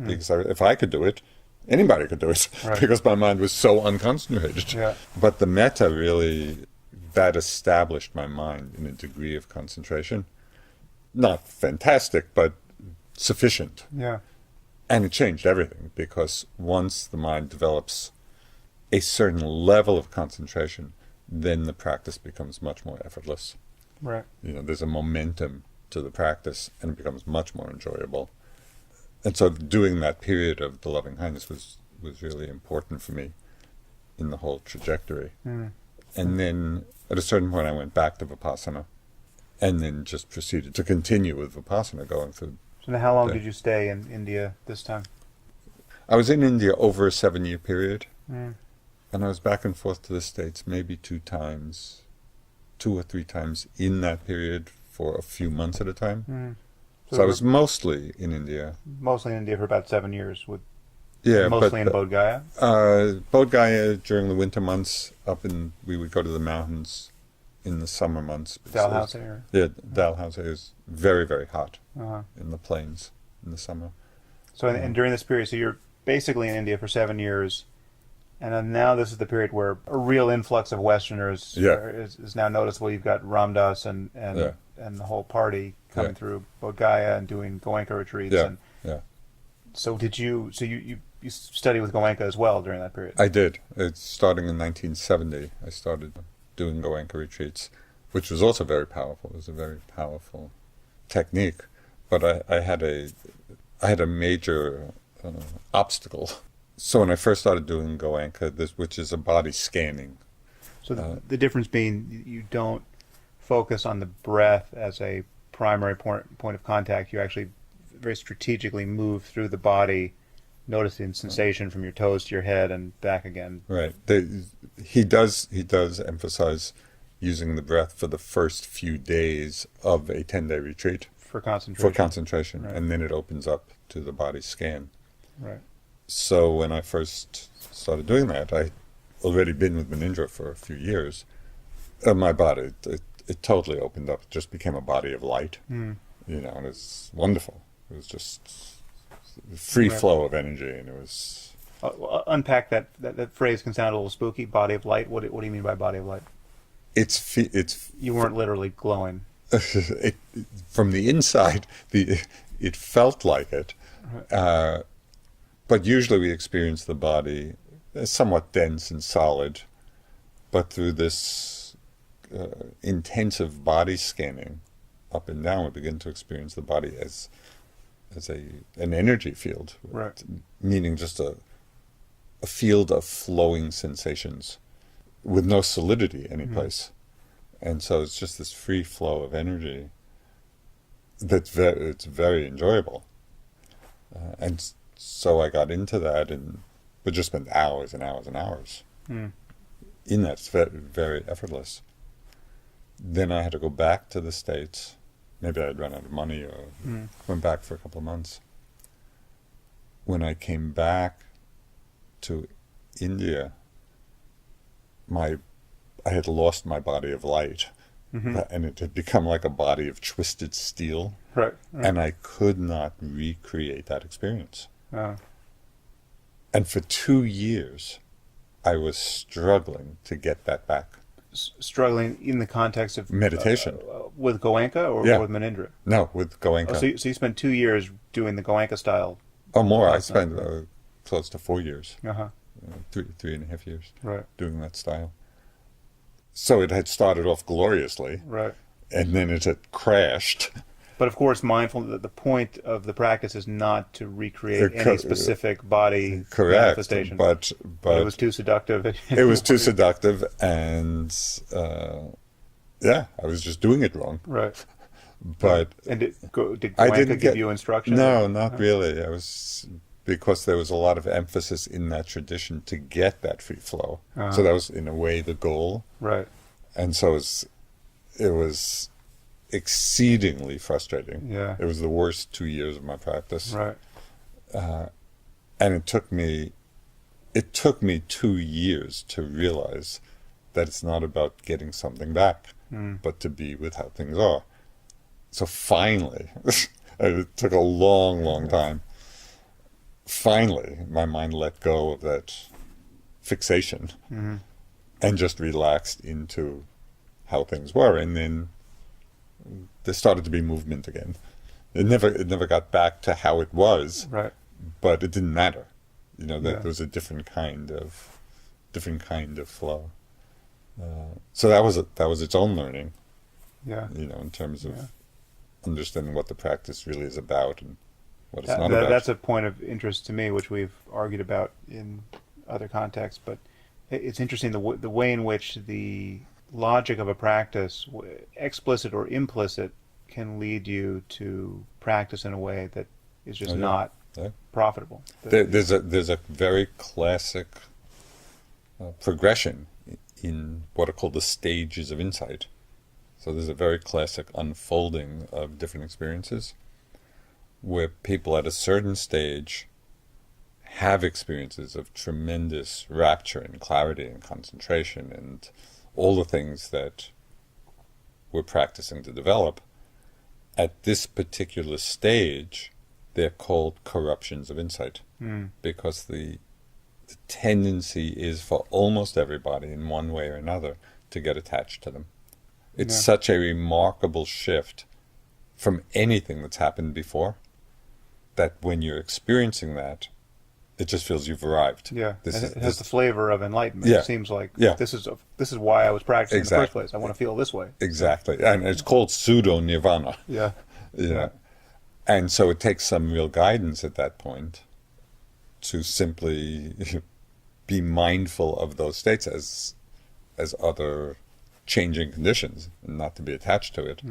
Because if I could do it, anybody could do it. Right. Because my mind was so unconcentrated. Yeah. But the metta really, that established my mind in a degree of concentration. Not fantastic, but sufficient. Yeah. And it changed everything, because once the mind develops a certain level of concentration, then the practice becomes much more effortless. Right. You know, there's a momentum to the practice, and it becomes much more enjoyable. And so doing that period of the loving kindness was really important for me in the whole trajectory. And then at a certain point I went back to Vipassana, and then just proceeded to continue with Vipassana, going through. So now how long did you stay in India this time? I was in India over a 7-year period, and I was back and forth to the States maybe 2 or 3 times in that period for a few months at a time. So I was mostly in India. Mostly in India for about 7 years, in Bodh Gaya? Bodh Gaya during the winter months, we would go to the mountains in the summer months. Dalhousie? Yeah, Dalhousie is very, very hot in the plains in the summer. So and during this period, so you're basically in India for 7 years, and then now this is the period where a real influx of Westerners is now noticeable. You've got Ram Dass and the whole party coming through Bodh Gaya and doing Goenka retreats. So you studied with Goenka as well during that period? I did. It's starting in 1970. I started doing Goenka retreats, which was also very powerful. It was a very powerful technique, but I had a major obstacle. So when I first started doing Goenka, which is a body scanning. So the difference being you don't focus on the breath as a primary point of contact. You actually very strategically move through the body, noticing sensation from your toes to your head and back again. Right. He does emphasize using the breath for the first few days of a 10-day retreat. For concentration. Right. And then it opens up to the body scan. Right. So when I first started doing that, I'd already been with Munindra for a few years. My body, it totally opened up. It just became a body of light. You know, and it's wonderful. It was just free flow of energy, and it was... unpack that phrase. Can sound a little spooky. Body of light. What do you mean by body of light? It's you weren't literally glowing. From the inside, it felt like it. But usually we experience the body as somewhat dense and solid, but through this intensive body scanning up and down, we begin to experience the body as an energy field, right? Meaning just a field of flowing sensations with no solidity anyplace. And so it's just this free flow of energy it's very enjoyable. And so I got into that, and but just spent hours and hours and hours in that. It's very, very effortless. Then I had to go back to the States. Maybe I'd run out of money, or went back for a couple of months. When I came back to India, I had lost my body of light, and it had become like a body of twisted steel, Right. and I could not recreate that experience. Uh, And for 2 years, I was struggling to get that back. Struggling in the context of Meditation. with Goenka or Yeah. with Manindra? No, with Goenka. Oh, so you spent 2 years doing the Goenka style. Oh, more. I Vipassana. spent close to 4 years, Uh-huh. 3.5 years Right. doing that style. So it had started off gloriously, Right. and then it had crashed. But of course, mindfulness, the point of the practice is not to recreate any specific body Correct, manifestation. but it was too seductive. it was too seductive, and I was just doing it wrong. Right. But And did I Goenka didn't give you instruction? No, not really. I was, because there was a lot of emphasis in that tradition to get that free flow. So that was in a way the goal, Right. and so it was exceedingly frustrating. Yeah. It was the worst 2 years of my practice. Right. And it took me 2 years to realize that it's not about getting something back, but to be with how things are. So finally, it took a long, long time. Finally, my mind let go of that fixation and just relaxed into how things were. And then there started to be movement again. It never got back to how it was, Right. but it didn't matter. That Yeah. there was a different kind of flow. So that was its own learning. Yeah. In terms of Yeah. understanding what the practice really is about and what it's That- not that- about. That's a point of interest to me, which we've argued about in other contexts. But it's interesting the way in which the logic of a practice, explicit or implicit, can lead you to practice in a way that is just not profitable. There's a very classic progression in what are called the stages of insight. So there's a very classic unfolding of different experiences where people at a certain stage have experiences of tremendous rapture and clarity and concentration and all the things that we're practicing to develop. At this particular stage, they're called corruptions of insight, because the tendency is for almost everybody in one way or another to get attached to them. It's such a remarkable shift from anything that's happened before that when you're experiencing that, it just feels you've arrived. Yeah, it has the flavor of enlightenment. Yeah. It seems like Yeah. this is why I was practicing in the first place. I want to feel this way. Exactly. And it's called pseudo-nirvana. Yeah. Yeah. And so it takes some real guidance at that point to simply be mindful of those states as other changing conditions and not to be attached to it.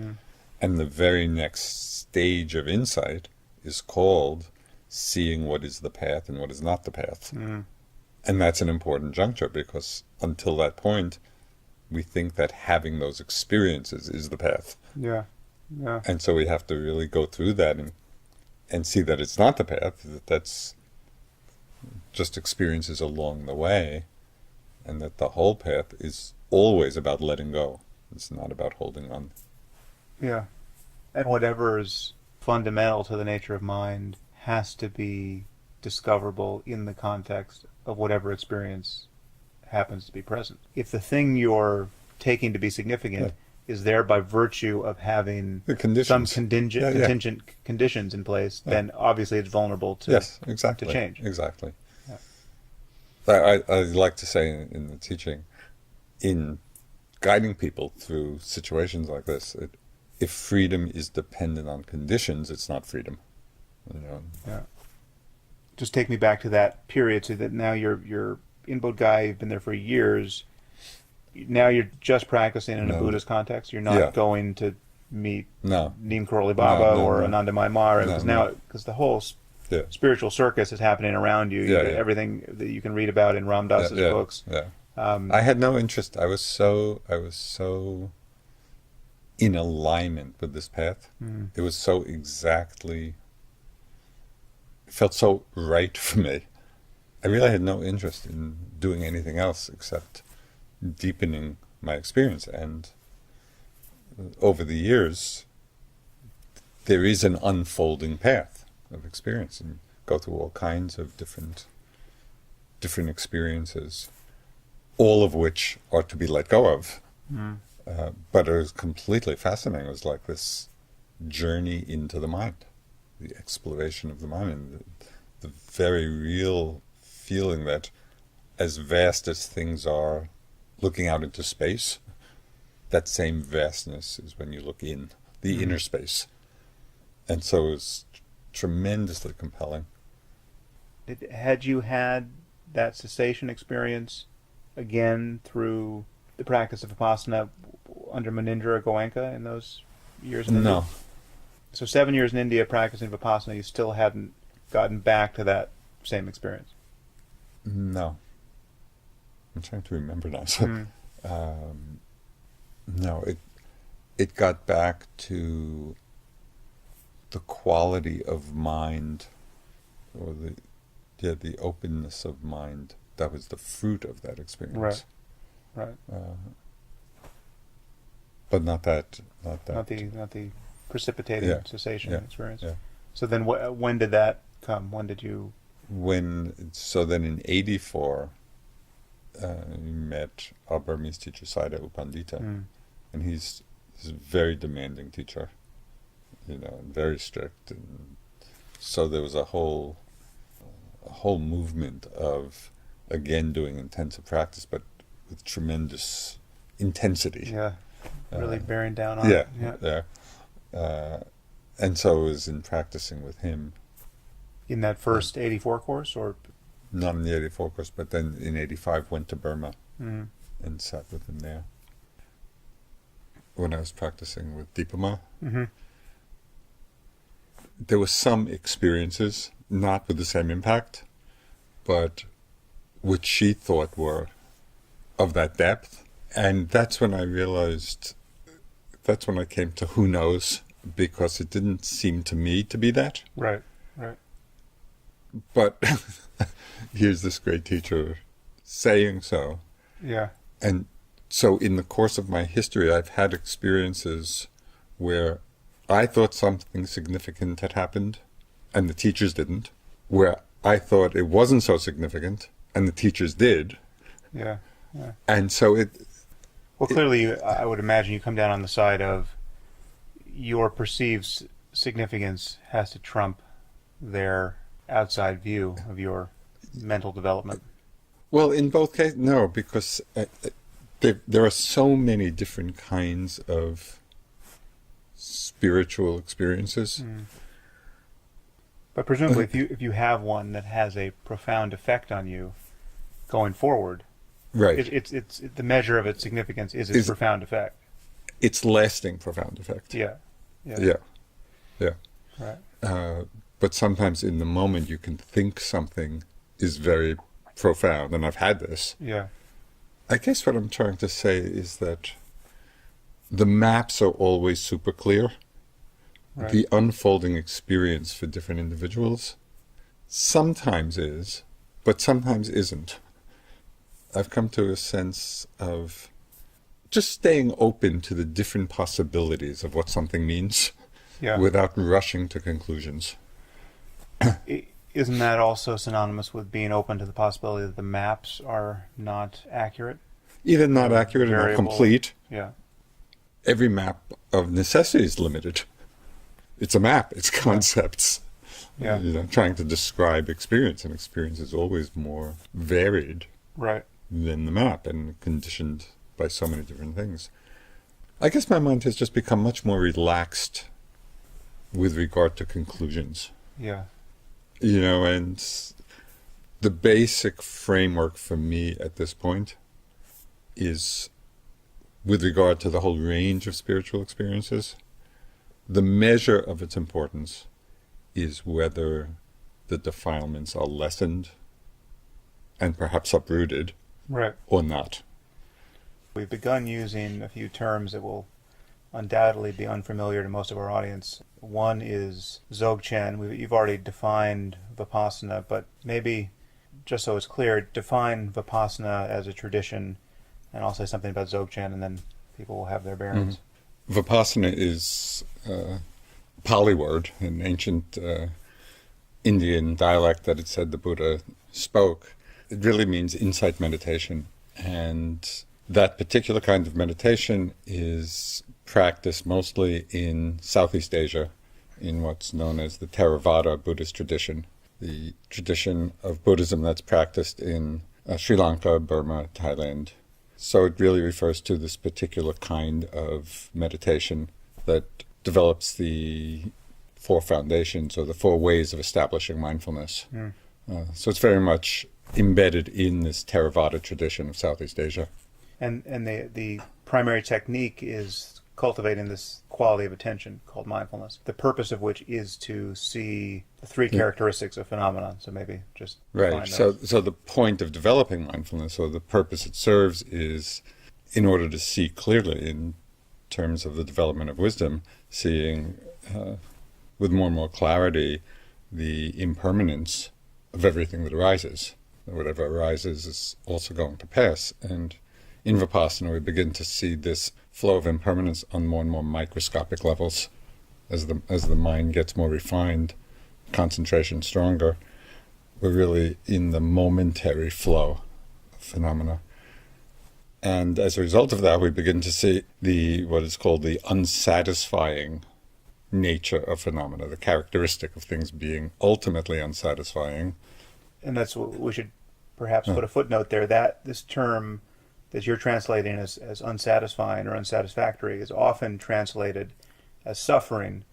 And the very next stage of insight is called seeing what is the path and what is not the path. And that's an important juncture, because until that point, we think that having those experiences is the path. Yeah. Yeah. And so we have to really go through that and see that it's not the path, that's just experiences along the way, and that the whole path is always about letting go. It's not about holding on. Yeah. And whatever is fundamental to the nature of mind has to be discoverable in the context of whatever experience happens to be present. If the thing you're taking to be significant is there by virtue of having The conditions. some contingent conditions in place, then obviously it's vulnerable to exactly. to change. Exactly. Yeah. I like to say in the teaching, in guiding people through situations like this, if freedom is dependent on conditions, it's not freedom. Yeah. Just take me back to that period, so that now you're in Bodh Gaya, you've been there for years. Now you're just practicing in a Buddhist context. You're not going to meet Neem Karoli Baba or Anandamayi Mara, because the whole spiritual circus is happening around you. Everything that you can read about in Ram Dass's books. Yeah. I had no interest. I was so in alignment with this path. It was so exactly. It felt so right for me. I really had no interest in doing anything else except deepening my experience. And over the years, there is an unfolding path of experience, and go through all kinds of different experiences, all of which are to be let go of. But it was completely fascinating. It was like this journey into the mind, the exploration of the mind, and the very real feeling that as vast as things are looking out into space, that same vastness is when you look in, the inner space. And so it was tremendously compelling. Had you had that cessation experience again through the practice of Vipassana under Munindra Goenka in those years in India? No. So 7 years in India practicing Vipassana, you still hadn't gotten back to that same experience? No. I'm trying to remember now. So, no, it got back to the quality of mind, or the openness of mind. That was the fruit of that experience. Right. But not that. Not the precipitating cessation experience. Yeah. So then, when did that come? When did you? So then in '84, we met our Burmese teacher Sayadaw U Pandita, and he's a very demanding teacher, and very strict, and so there was a whole movement of, again, doing intensive practice, but with tremendous intensity. Yeah, really bearing down on it. Yeah. And so it was in practicing with him. In that first 84 course, or? Not in the 84 course, but then in 85 went to Burma and sat with him there. When I was practicing with Deepening, there were some experiences, not with the same impact, but which she thought were of that depth. And that's when I realized, that's when I came to who knows, because it didn't seem to me to be that. Right. But here's this great teacher saying so. Yeah. And so in the course of my history, I've had experiences where I thought something significant had happened and the teachers didn't, where I thought it wasn't so significant and the teachers did. Yeah. And so clearly, I would imagine you come down on the side of your perceived significance has to trump their outside view of your mental development. Well, in both cases, no, because there are so many different kinds of spiritual experiences. But presumably, if you have one that has a profound effect on you going forward, right? It's the measure of its significance is its profound effect. It's lasting profound effect. Yeah. Right. But sometimes in the moment you can think something is very profound, and I've had this. Yeah. I guess what I'm trying to say is that the maps are always super clear. Right. The unfolding experience for different individuals sometimes is, but sometimes isn't. I've come to a sense of just staying open to the different possibilities of what something means without rushing to conclusions. Isn't that also synonymous with being open to the possibility that the maps are not accurate? Either not accurate or not complete. Yeah. Every map of necessity is limited. It's a map, it's concepts. Yeah. Trying to describe experience, and experience is always more varied than the map and conditioned by so many different things. I guess my mind has just become much more relaxed with regard to conclusions. Yeah. And the basic framework for me at this point is, with regard to the whole range of spiritual experiences, the measure of its importance is whether the defilements are lessened and perhaps uprooted or not. We've begun using a few terms that will undoubtedly be unfamiliar to most of our audience. One is Dzogchen. You've already defined Vipassana, but maybe, just so it's clear, define Vipassana as a tradition, and I'll say something about Dzogchen, and then people will have their bearings. Vipassana is a Pali word, an ancient Indian dialect that it said the Buddha spoke. It really means insight meditation. And that particular kind of meditation is practiced mostly in Southeast Asia, in what's known as the Theravada Buddhist tradition, the tradition of Buddhism that's practiced in Sri Lanka, Burma, Thailand. So it really refers to this particular kind of meditation that develops the four foundations or the four ways of establishing mindfulness. So it's very much embedded in this Theravada tradition of Southeast Asia. And the primary technique is cultivating this quality of attention called mindfulness, the purpose of which is to see the three characteristics of phenomena. So maybe just right. So the point of developing mindfulness, or the purpose it serves, is in order to see clearly in terms of the development of wisdom, seeing with more and more clarity the impermanence of everything that arises. Whatever arises is also going to pass. And in Vipassana, we begin to see this flow of impermanence on more and more microscopic levels. As the mind gets more refined, concentration stronger, we're really in the momentary flow of phenomena. And as a result of that, we begin to see what is called the unsatisfying nature of phenomena, the characteristic of things being ultimately unsatisfying. And that's what we should perhaps put a footnote there, that this term that you're translating as unsatisfying or unsatisfactory is often translated as suffering,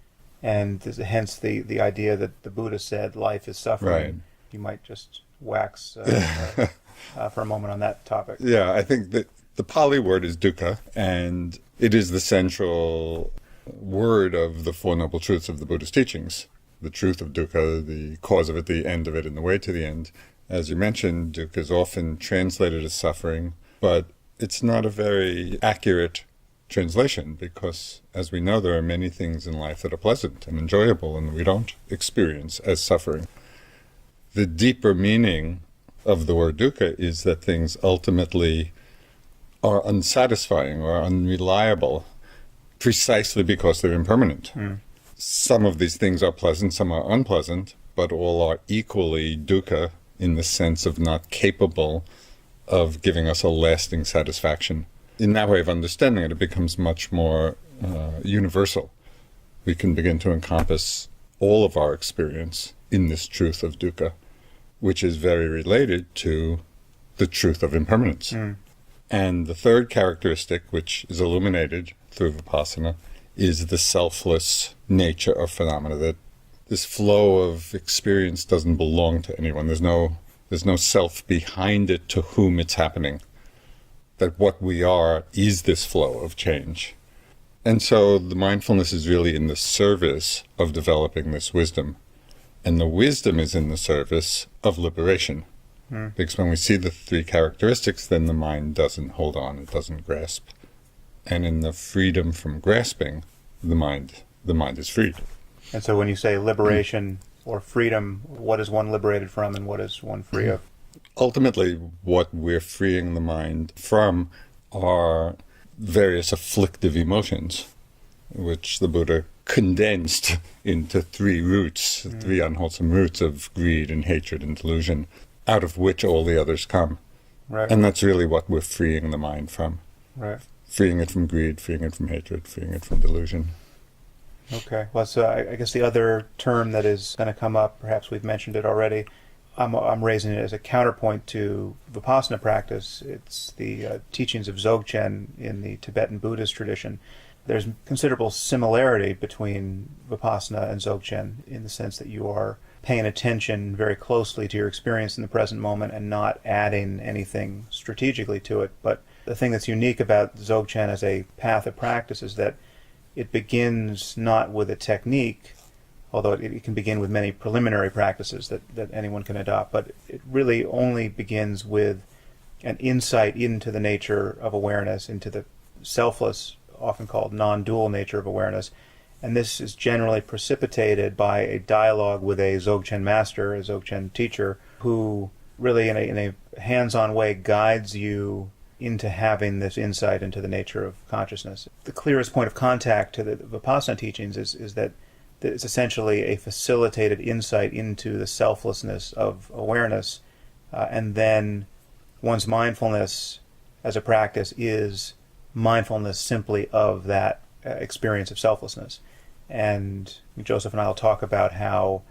and hence the idea that the Buddha said life is suffering. Right. You might just wax for a moment on that topic. Yeah, I think that the Pali word is dukkha, and it is the central word of the Four Noble Truths of the Buddhist teachings. The truth of dukkha, the cause of it, the end of it, and the way to the end. As you mentioned, dukkha is often translated as suffering, but it's not a very accurate translation because, as we know, there are many things in life that are pleasant and enjoyable and we don't experience as suffering. The deeper meaning of the word dukkha is that things ultimately are unsatisfying or unreliable precisely because they're impermanent. Some of these things are pleasant, some are unpleasant, but all are equally dukkha in the sense of not capable of giving us a lasting satisfaction. In that way of understanding it, it becomes much more universal. We can begin to encompass all of our experience in this truth of dukkha, which is very related to the truth of impermanence. And the third characteristic, which is illuminated through Vipassana, is the selfless nature of phenomena, that this flow of experience doesn't belong to anyone. There's no self behind it to whom it's happening. That what we are is this flow of change. And so the mindfulness is really in the service of developing this wisdom. And the wisdom is in the service of liberation. Because when we see the three characteristics, then the mind doesn't hold on, it doesn't grasp. And in the freedom from grasping, the mind is freed. And so when you say liberation or freedom, what is one liberated from and what is one free of? Ultimately, what we're freeing the mind from are various afflictive emotions, which the Buddha condensed into three roots, three unwholesome roots of greed and hatred and delusion, out of which all the others come. Right. And that's really what we're freeing the mind from. Right. Freeing it from greed, freeing it from hatred, freeing it from delusion. Okay. Well, so I guess the other term that is going to come up, perhaps we've mentioned it already, I'm raising it as a counterpoint to Vipassana practice. It's the teachings of Dzogchen in the Tibetan Buddhist tradition. There's considerable similarity between Vipassana and Dzogchen in the sense that you are paying attention very closely to your experience in the present moment and not adding anything strategically to it. But the thing that's unique about Dzogchen as a path of practice is that it begins not with a technique, although it can begin with many preliminary practices that anyone can adopt, but it really only begins with an insight into the nature of awareness, into the selfless, often called non-dual nature of awareness. And this is generally precipitated by a dialogue with a Dzogchen master, a Dzogchen teacher, who really in a hands-on way guides you into having this insight into the nature of consciousness. The clearest point of contact to the Vipassana teachings is that it's essentially a facilitated insight into the selflessness of awareness, and then one's mindfulness as a practice is mindfulness simply of that experience of selflessness. And Joseph and I will talk about how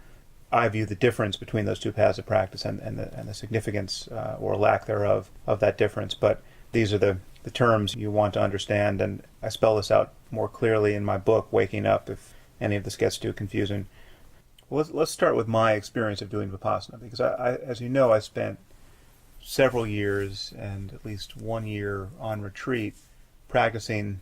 I view the difference between those two paths of practice and the significance or lack thereof of that difference. But these are the terms you want to understand, and I spell this out more clearly in my book, Waking Up, if any of this gets too confusing. Well, let's start with my experience of doing Vipassana, because I, as you know, I spent several years and at least 1 year on retreat practicing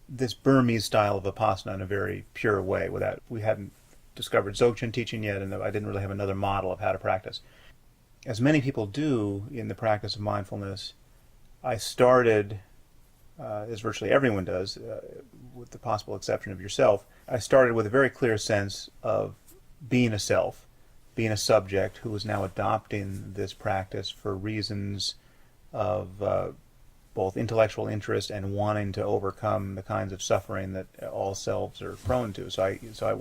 this Burmese style of Vipassana in a very pure way. We hadn't discovered Dzogchen teaching yet, and I didn't really have another model of how to practice. As many people do in the practice of mindfulness, I started, as virtually everyone does, with the possible exception of yourself, I started with a very clear sense of being a self, being a subject who is now adopting this practice for reasons of both intellectual interest and wanting to overcome the kinds of suffering that all selves are prone to. So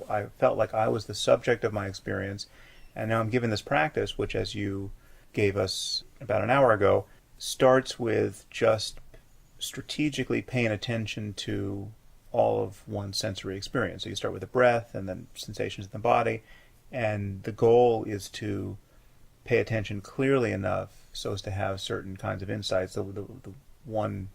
I felt like I was the subject of my experience, and now I'm given this practice, which, as you gave us about an hour ago, starts with just strategically paying attention to all of one's sensory experience. So you start with the breath and then sensations in the body, and the goal is to pay attention clearly enough so as to have certain kinds of insights. The one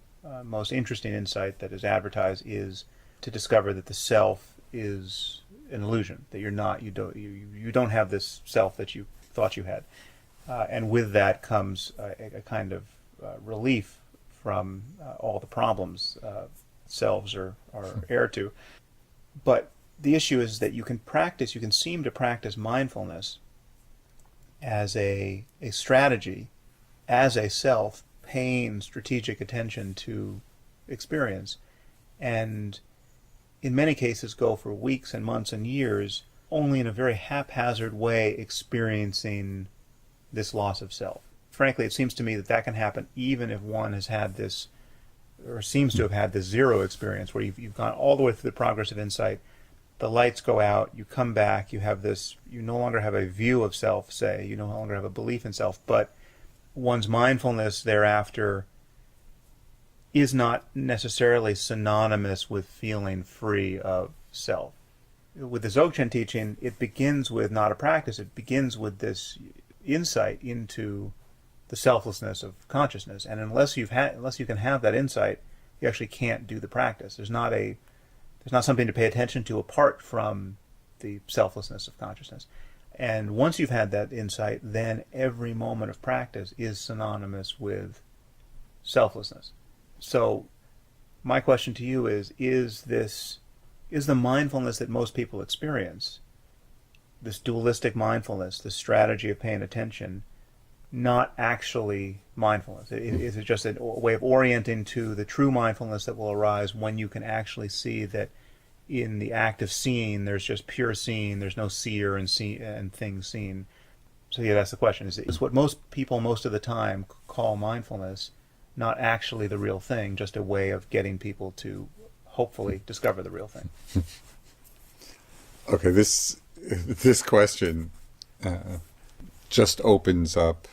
most interesting insight that is advertised is to discover that the self is an illusion, that you don't have this self that you thought you had, and with that comes a kind of relief from all the problems selves are heir to. But the issue is that you can seem to practice mindfulness as a strategy, as a self, paying strategic attention to experience, and in many cases go for weeks and months and years only in a very haphazard way experiencing this loss of self. Frankly, it seems to me that can happen even if one has had this, or seems to have had this zero experience where you've gone all the way through the progress of insight, the lights go out, you come back, you no longer have a view of self, say, you no longer have a belief in self, but one's mindfulness thereafter is not necessarily synonymous with feeling free of self. With the Dzogchen teaching, it begins with not a practice, it begins with this insight into the selflessness of consciousness, and unless you can have that insight, you actually can't do the practice. There's not something to pay attention to apart from the selflessness of consciousness. And once you've had that insight, then every moment of practice is synonymous with selflessness. So my question to you is the mindfulness that most people experience, this dualistic mindfulness, this strategy of paying attention, not actually mindfulness? Is it just a way of orienting to the true mindfulness that will arise when you can actually see that in the act of seeing, there's just pure seeing, there's no seer and things seen? So yeah, that's the question. Is what most people most of the time call mindfulness not actually the real thing, just a way of getting people to hopefully discover the real thing? Okay, this question just opens up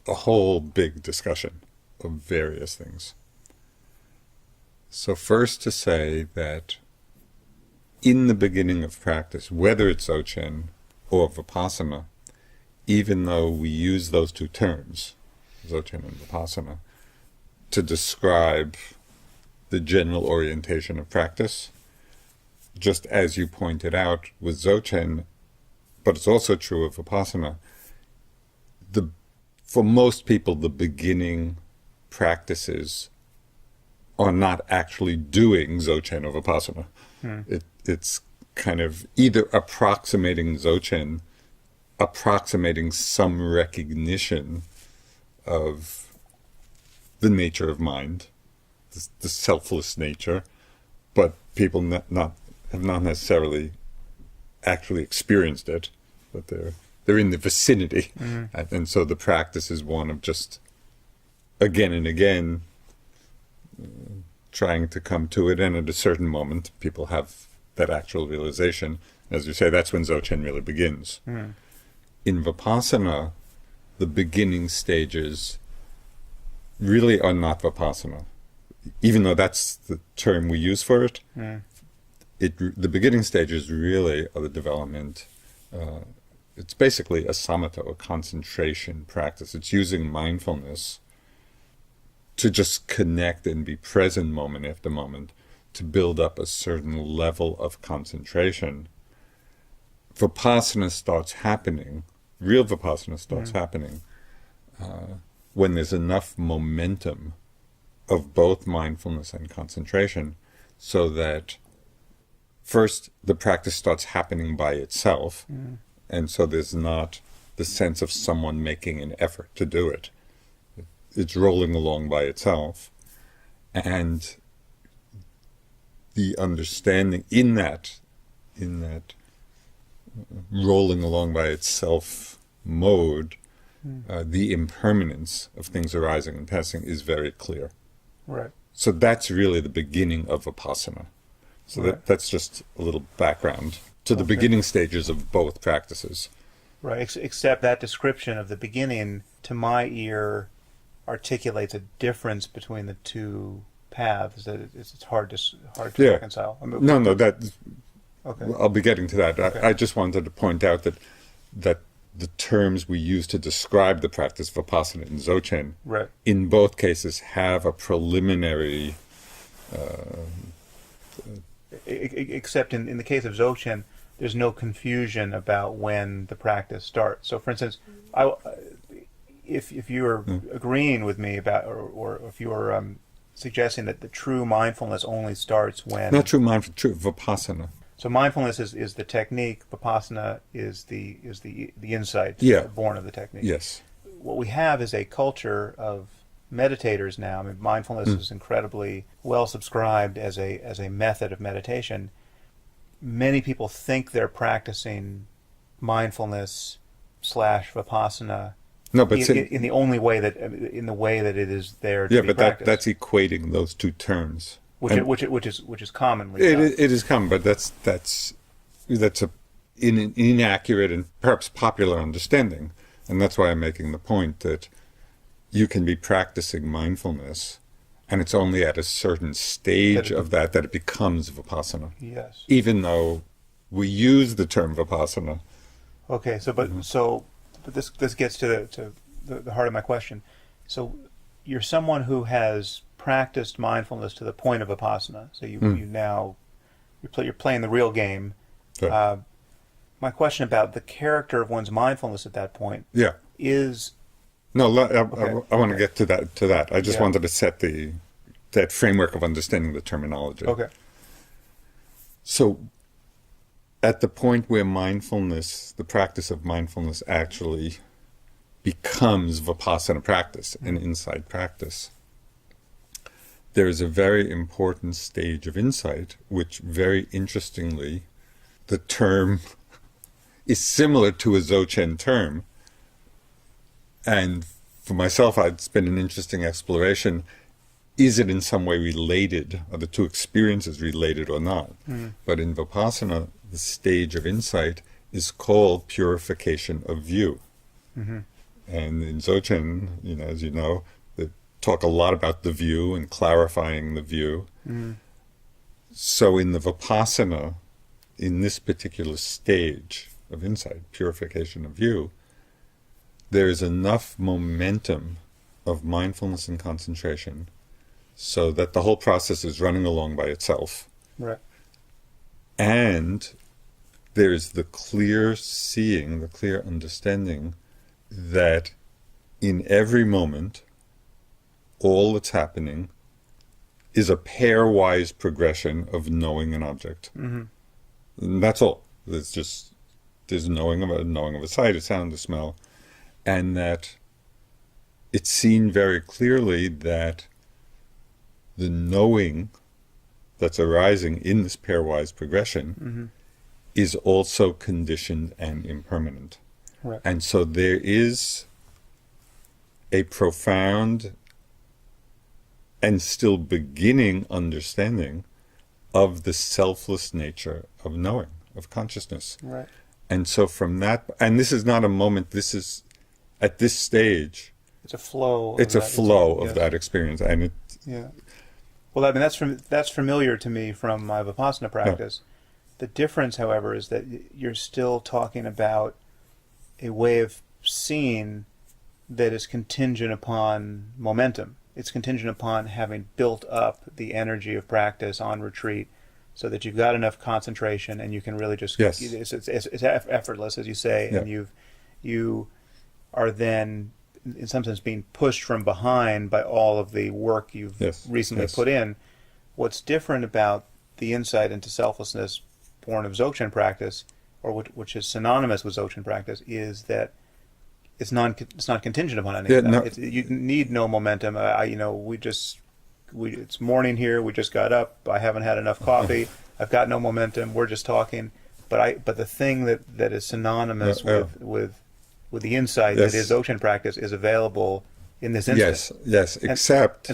a whole big discussion of various things. So first, to say that in the beginning of practice, whether it's Dzogchen or Vipassana, even though we use those two terms, Dzogchen and Vipassana, to describe the general orientation of practice, just as you pointed out with Dzogchen, but it's also true of Vipassana, for most people, the beginning practices are not actually doing Dzogchen or Vipassana. It's kind of either approximating Dzogchen, approximating some recognition of the nature of mind, the selfless nature, but people have not necessarily actually experienced it, but they're in the vicinity. And so the practice is one of just again and again trying to come to it, and at a certain moment people have that actual realization. As you say, that's when Dzogchen really begins. In Vipassana, the beginning stages really are not Vipassana. Even though that's the term we use for it, the beginning stages really are the development. It's basically a samatha, a concentration practice. It's using mindfulness to just connect and be present moment after moment, to build up a certain level of concentration. Vipassana starts happening, real Vipassana starts happening, when there's enough momentum of both mindfulness and concentration, so that first the practice starts happening by itself, and so there's not the sense of someone making an effort to do it. It's rolling along by itself, and the understanding in that rolling along by itself mode, the impermanence of things arising and passing is very clear. Right. So that's really the beginning of Vipassana. So that's just a little background to the beginning stages of both practices. Right, except that description of the beginning, to my ear, articulates a difference between the two paths that it's hard to reconcile. I'll be getting to that. Okay. I just wanted to point out that the terms we use to describe the practice of Vipassana and Dzogchen, in both cases have a preliminary... except in the case of Dzogchen, there's no confusion about when the practice starts. So, for instance, if you're agreeing with me about, or if you're suggesting that the true mindfulness only starts when... Not true mindfulness, true Vipassana. So mindfulness is the technique, Vipassana is the insight born of the technique. Yes. What we have is a culture of meditators now. I mean, mindfulness is incredibly well subscribed as a method of meditation. Many people think they're practicing mindfulness / Vipassana in the way that it is there to be practiced. That's equating those two terms. Which is commonly done. It is common, but that's an inaccurate and perhaps popular understanding, and that's why I'm making the point that you can be practicing mindfulness, and it's only at a certain stage of that it becomes Vipassana. Yes. Even though we use the term Vipassana. Okay, but this gets to the heart of my question. So you're someone who has practiced mindfulness to the point of Vipassana. So you're playing the real game. Right. My question about the character of one's mindfulness at that point is... No, I want to get to that. I just wanted to set that framework of understanding the terminology. Okay. So at the point where mindfulness, the practice of mindfulness actually becomes Vipassana practice, an insight practice, there is a very important stage of insight, which very interestingly, the term is similar to a Dzogchen term. And for myself, it's been an interesting exploration. Is it in some way related? Are the two experiences related or not? But in Vipassana, the stage of insight is called purification of view. And in Dzogchen, as you know, they talk a lot about the view and clarifying the view. So in the Vipassana, in this particular stage of insight, purification of view, there is enough momentum of mindfulness and concentration so that the whole process is running along by itself. Right. And there is the clear seeing, the clear understanding that in every moment, all that's happening is a pairwise progression of knowing an object. And that's all. There's knowing of a sight, a sound, a smell. And that it's seen very clearly that the knowing that's arising in this pairwise progression is also conditioned and impermanent. Right. And so there is a profound and still beginning understanding of the selfless nature of knowing, of consciousness. Right. And so from that, and this is not a moment, this is, at this stage, It's a flow. it's a flow of yes. that experience. And it, Yeah. Well, I mean, that's familiar to me from my Vipassana practice. The difference, however, is that you're still talking about a way of seeing that is contingent upon momentum. It's contingent upon having built up the energy of practice on retreat so that you've got enough concentration and you can really just, Yes. it's effortless, as you say, Yeah. and you are then, in some sense, being pushed from behind by all of the work you've Yes. recently Yes. put in. What's different about the insight into selflessness born of Dzogchen practice, or which is synonymous with Dzogchen practice, is that it's not contingent upon anything. Yeah, no. You need no momentum. It's morning here. We just got up. I haven't had enough coffee. I've got no momentum. We're just talking. But the thing that is synonymous with the insight Yes. that is Dzogchen practice is available in this instant. Yes, except...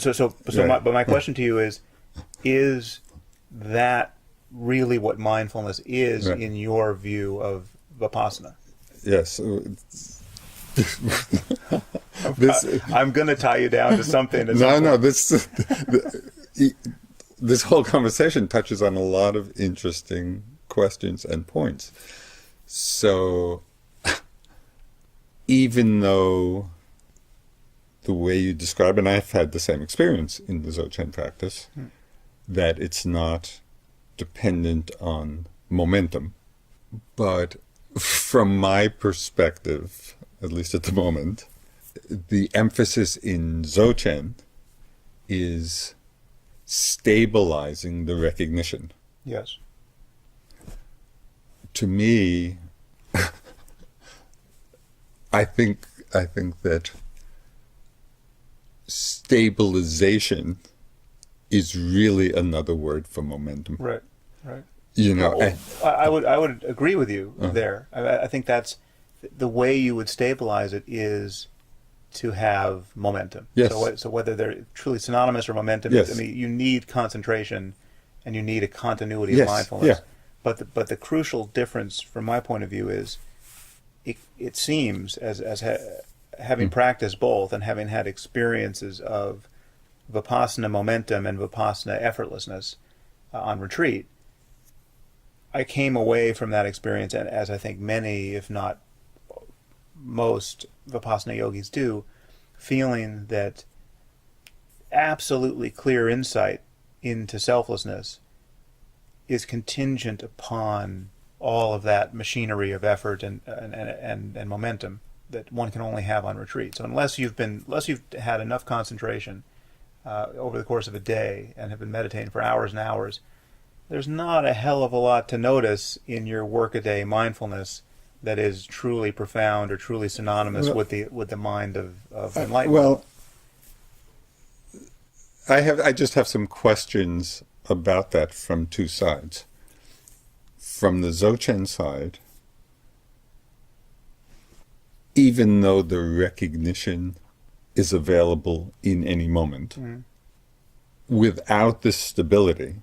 My question to you is that really what mindfulness is in your view of Vipassana? Yes. I'm going to tie you down to something. This whole conversation touches on a lot of interesting questions and points. So, even though the way you describe, and I've had the same experience in the Dzogchen practice, that it's not dependent on momentum, but from my perspective, at least at the moment, the emphasis in Dzogchen is stabilizing the recognition. Yes. To me, I think that stabilization is really another word for momentum. Right. I would agree with you there. I think that's the way you would stabilize it is to have momentum. Yes. So whether they're truly synonymous or momentum, Yes. I mean, you need concentration and you need a continuity Yes. of mindfulness. Yeah. But the crucial difference from my point of view is it seems having practiced both and having had experiences of Vipassana momentum and Vipassana effortlessness on retreat, I came away from that experience, and as I think many, if not most Vipassana yogis do, feeling that absolutely clear insight into selflessness is contingent upon all of that machinery of effort and momentum that one can only have on retreat. So unless you've had enough concentration over the course of a day and have been meditating for hours and hours, there's not a hell of a lot to notice in your workaday mindfulness that is truly profound or truly synonymous with the mind of enlightenment. Well, I just have some questions about that from two sides. From the Dzogchen side, even though the recognition is available in any moment, without the stability,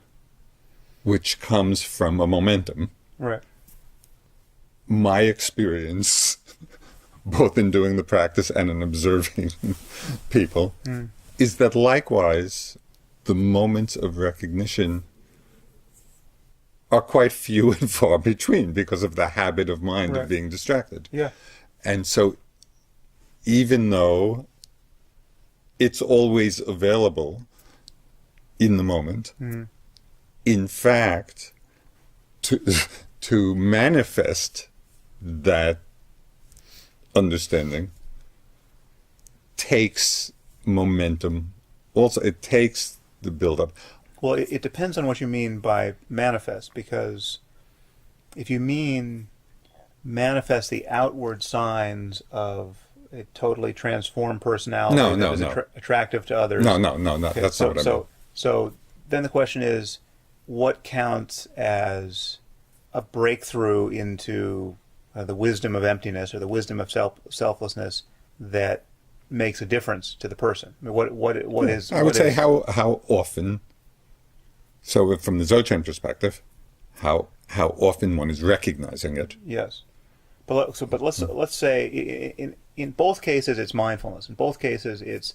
which comes from a momentum, right. My experience, both in doing the practice and in observing people, is that likewise, the moments of recognition are quite few and far between because of the habit of mind of being distracted. Yeah. And so even though it's always available in the moment, in fact, to manifest that understanding takes momentum. Also, it takes the build-up. Well, it depends on what you mean by manifest, because if you mean manifest the outward signs of a totally transformed personality that is attractive to others. No, that's not what I mean. So then the question is, what counts as a breakthrough into the wisdom of emptiness or the wisdom of selflessness that makes a difference to the person? I mean, what is? I would say how often. So from the Dzogchen perspective, how often one is recognizing it. Yes, but let's say in both cases it's mindfulness. In both cases it's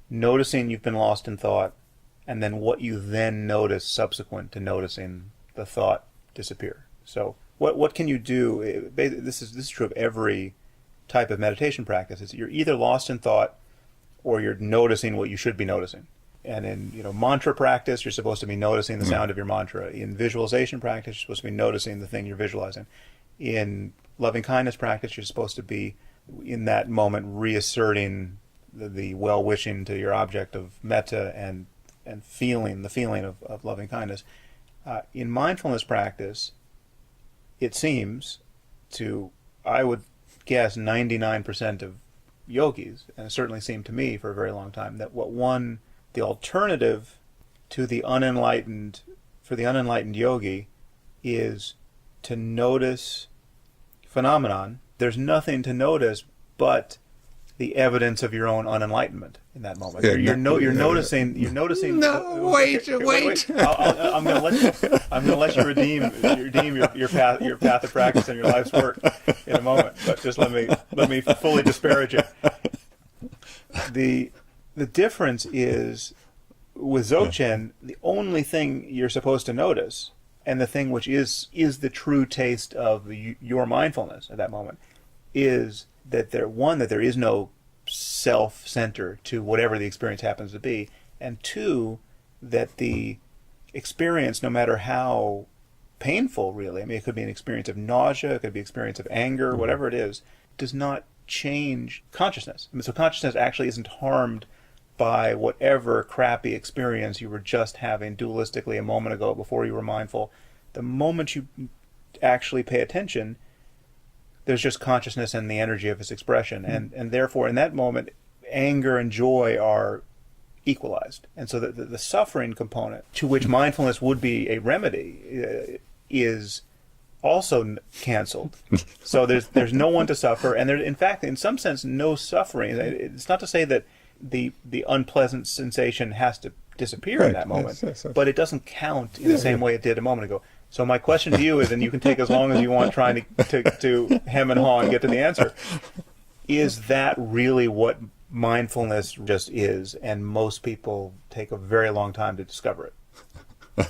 noticing you've been lost in thought, and then what you then notice subsequent to noticing the thought disappear. So what can you do? This is true of every type of meditation practice. Is you're either lost in thought or you're noticing what you should be noticing. And in mantra practice, you're supposed to be noticing the sound of your mantra. In visualization practice, you're supposed to be noticing the thing you're visualizing. In loving kindness practice, you're supposed to be in that moment reasserting the well-wishing to your object of metta and feeling the feeling of loving kindness. In mindfulness practice, it seems to, I would guess, 99% of yogis, and it certainly seemed to me for a very long time, that the alternative to the unenlightened, for the unenlightened yogi, is to notice phenomenon. There's nothing to notice but the evidence of your own unenlightenment in that moment. You're noticing. No, wait. I'm going to let you redeem your path of practice and your life's work in a moment. But just let me fully disparage it. The difference is, with Dzogchen, the only thing you're supposed to notice, and the thing which is the true taste of your mindfulness at that moment, is that there is no self-center to whatever the experience happens to be, and two, that the experience, no matter how painful, really, I mean, it could be an experience of nausea, it could be an experience of anger, whatever it is, does not change consciousness. I mean, so consciousness actually isn't harmed by whatever crappy experience you were just having dualistically a moment ago before you were mindful. The moment you actually pay attention, there's just consciousness and the energy of its expression. And therefore, in that moment, anger and joy are equalized. And so the suffering component, to which mindfulness would be a remedy, is also canceled. So there's no one to suffer, and there's, in fact, in some sense, no suffering. It's not to say that the unpleasant sensation has to disappear in that moment, yes. But it doesn't count in the same way it did a moment ago. So my question to you is, and you can take as long as you want trying to hem and haw and get to the answer, is that really what mindfulness just is? And most people take a very long time to discover it.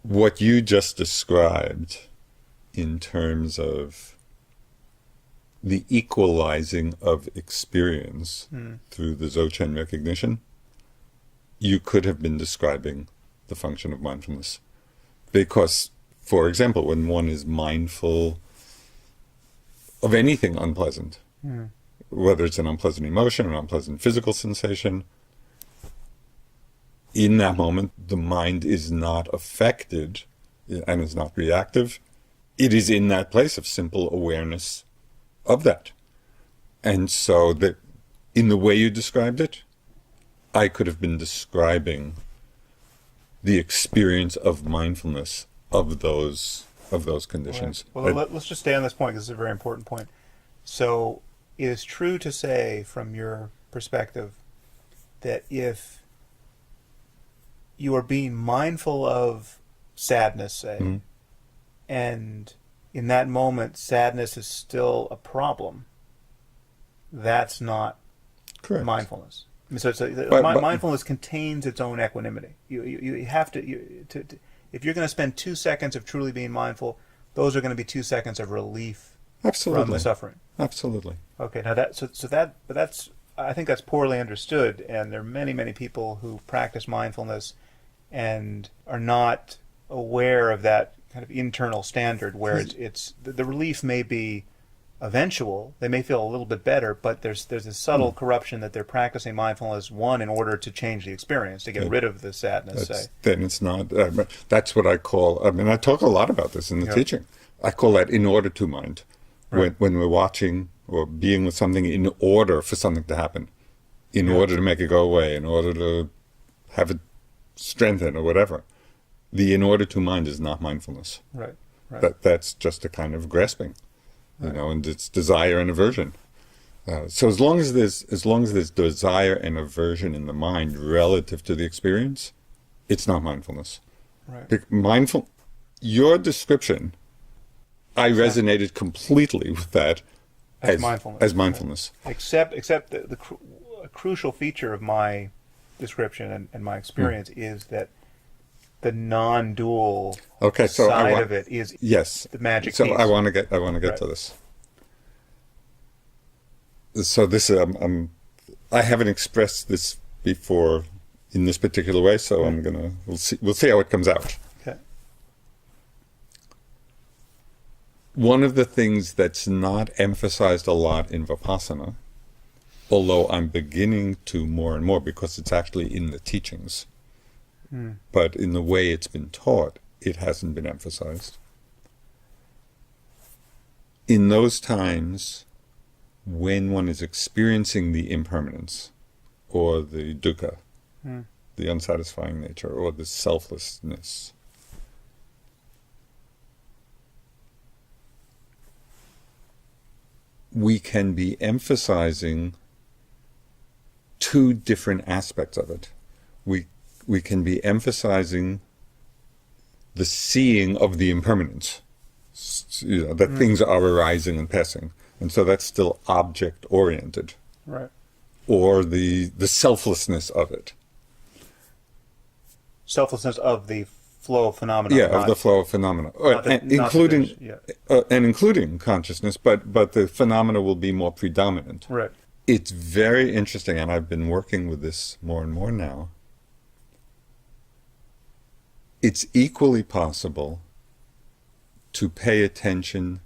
What you just described in terms of the equalizing of experience through the Dzogchen recognition, you could have been describing the function of mindfulness. Because, for example, when one is mindful of anything unpleasant, whether it's an unpleasant emotion or an unpleasant physical sensation, in that moment, the mind is not affected and is not reactive. It is in that place of simple awareness of that. And so that in the way you described it, I could have been describing the experience of mindfulness of those conditions. Right. Well, let's just stay on this point, because it's a very important point. So it is true to say, from your perspective, that if you are being mindful of sadness, say, and in that moment sadness is still a problem, that's not correct mindfulness. I mean, so mindfulness contains its own equanimity. You have to if you're going to spend 2 seconds of truly being mindful, those are going to be 2 seconds of relief from the suffering. Absolutely. Okay, now that's I think that's poorly understood, and there are many people who practice mindfulness and are not aware of that kind of internal standard where it's the relief may be eventual. They may feel a little bit better, but there's a subtle corruption that they're practicing mindfulness, one, in order to change the experience, to get rid of the sadness. Then it's not. That's what I call. I mean, I talk a lot about this in the teaching. I call that in order to mind. Right. When we're watching or being with something in order for something to happen, in order to make it go away, in order to have it strengthen or whatever. The in order to mind is not mindfulness. Right. That's just a kind of grasping, and it's desire and aversion. So as long as there's desire and aversion in the mind relative to the experience, it's not mindfulness. Right. Your description, I resonated completely with that As mindfulness. As mindfulness. Except the crucial feature of my description and my experience is that the non-dual side of it is the magic piece. So I want to get Right. to this. So this I haven't expressed this before in this particular way, so we'll see how it comes out. Okay. One of the things that's not emphasized a lot in Vipassana, although I'm beginning to more and more because it's actually in the teachings, but in the way it's been taught, it hasn't been emphasized. In those times when one is experiencing the impermanence or the dukkha, the unsatisfying nature, or the selflessness, we can be emphasizing two different aspects of it. We can be emphasizing the seeing of the impermanence, that things are arising and passing, and so that's still object-oriented. Right. Or the selflessness of it. Selflessness of the flow of phenomena. Yeah, of the flow of phenomena, including consciousness, but the phenomena will be more predominant. Right. It's very interesting, and I've been working with this more and more now. It's equally possible to pay attention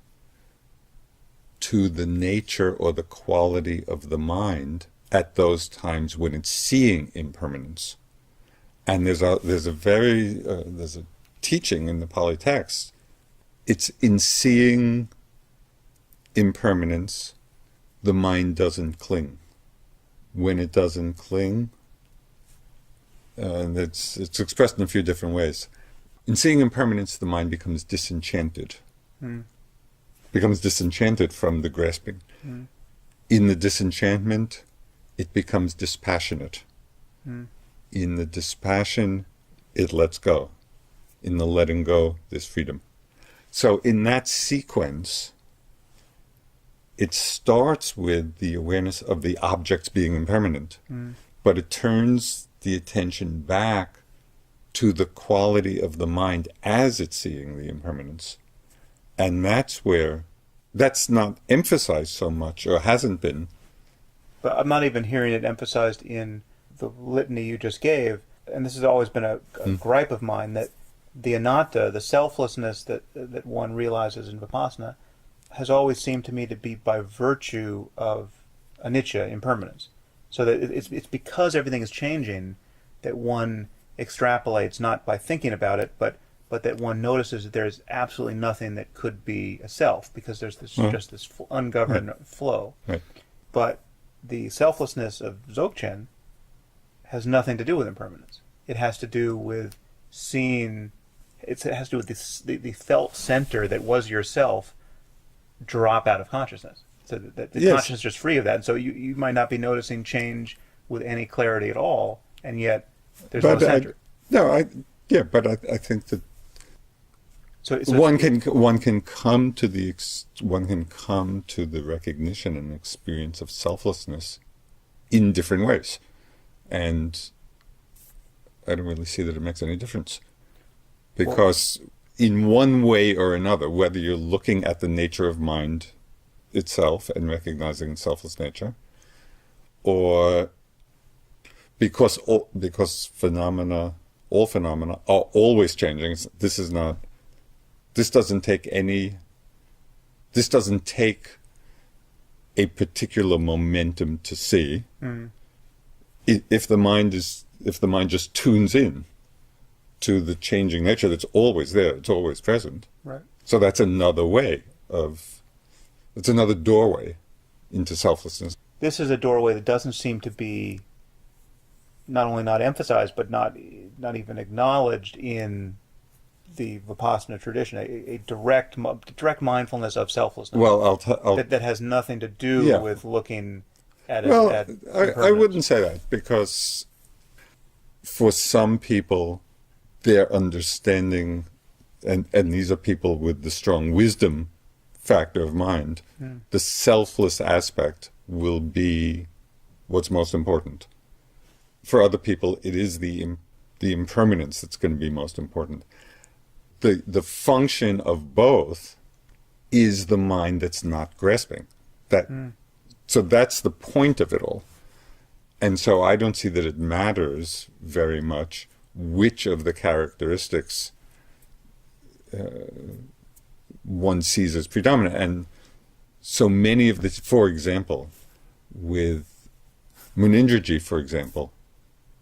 to the nature or the quality of the mind at those times when it's seeing impermanence. And there's a teaching in the Pali text. It's in seeing impermanence, the mind doesn't cling. When it doesn't cling, and it's expressed in a few different ways. In seeing impermanence, the mind becomes disenchanted. Becomes disenchanted from the grasping. In the disenchantment, it becomes dispassionate. In the dispassion, it lets go. In the letting go, there's freedom. So in that sequence, it starts with the awareness of the objects being impermanent, but it turns the attention back to the quality of the mind as it's seeing the impermanence. And that's where, that's not emphasized so much, or hasn't been. But I'm not even hearing it emphasized in the litany you just gave, and this has always been a gripe of mine, that the anatta, the selflessness that one realizes in Vipassana, has always seemed to me to be by virtue of anicca, impermanence. So that it's because everything is changing that one extrapolates, not by thinking about it, but that one notices that there's absolutely nothing that could be a self, because there's this just this ungoverned flow. Right. But the selflessness of Dzogchen has nothing to do with impermanence. It has to do with seeing. It has to do with the felt center that was yourself drop out of consciousness. So that the consciousness is just free of that. And so you might not be noticing change with any clarity at all, and yet there's no center. But I think that one can come to the recognition and experience of selflessness in different ways, and I don't really see that it makes any difference, because in one way or another, whether you're looking at the nature of mind itself and recognizing its selfless nature, or because all phenomena are always changing. This doesn't take a particular momentum to see. If the mind just tunes in to the changing nature that's always there, it's always present. Right. So that's another it's another doorway into selflessness. This is a doorway that doesn't seem to be not only not emphasized, but not even acknowledged in the Vipassana tradition, a direct mindfulness of selflessness. Well, that has nothing to do with looking at it. Well, at I wouldn't say that, because for some people, their understanding, and these are people with the strong wisdom factor of mind, the selfless aspect will be what's most important. For other people, it is the impermanence that's going to be most important. The function of both is the mind that's not grasping. So that's the point of it all. And so I don't see that it matters very much which of the characteristics one sees as predominant. And so many of the, for example, with Munindraji, for example,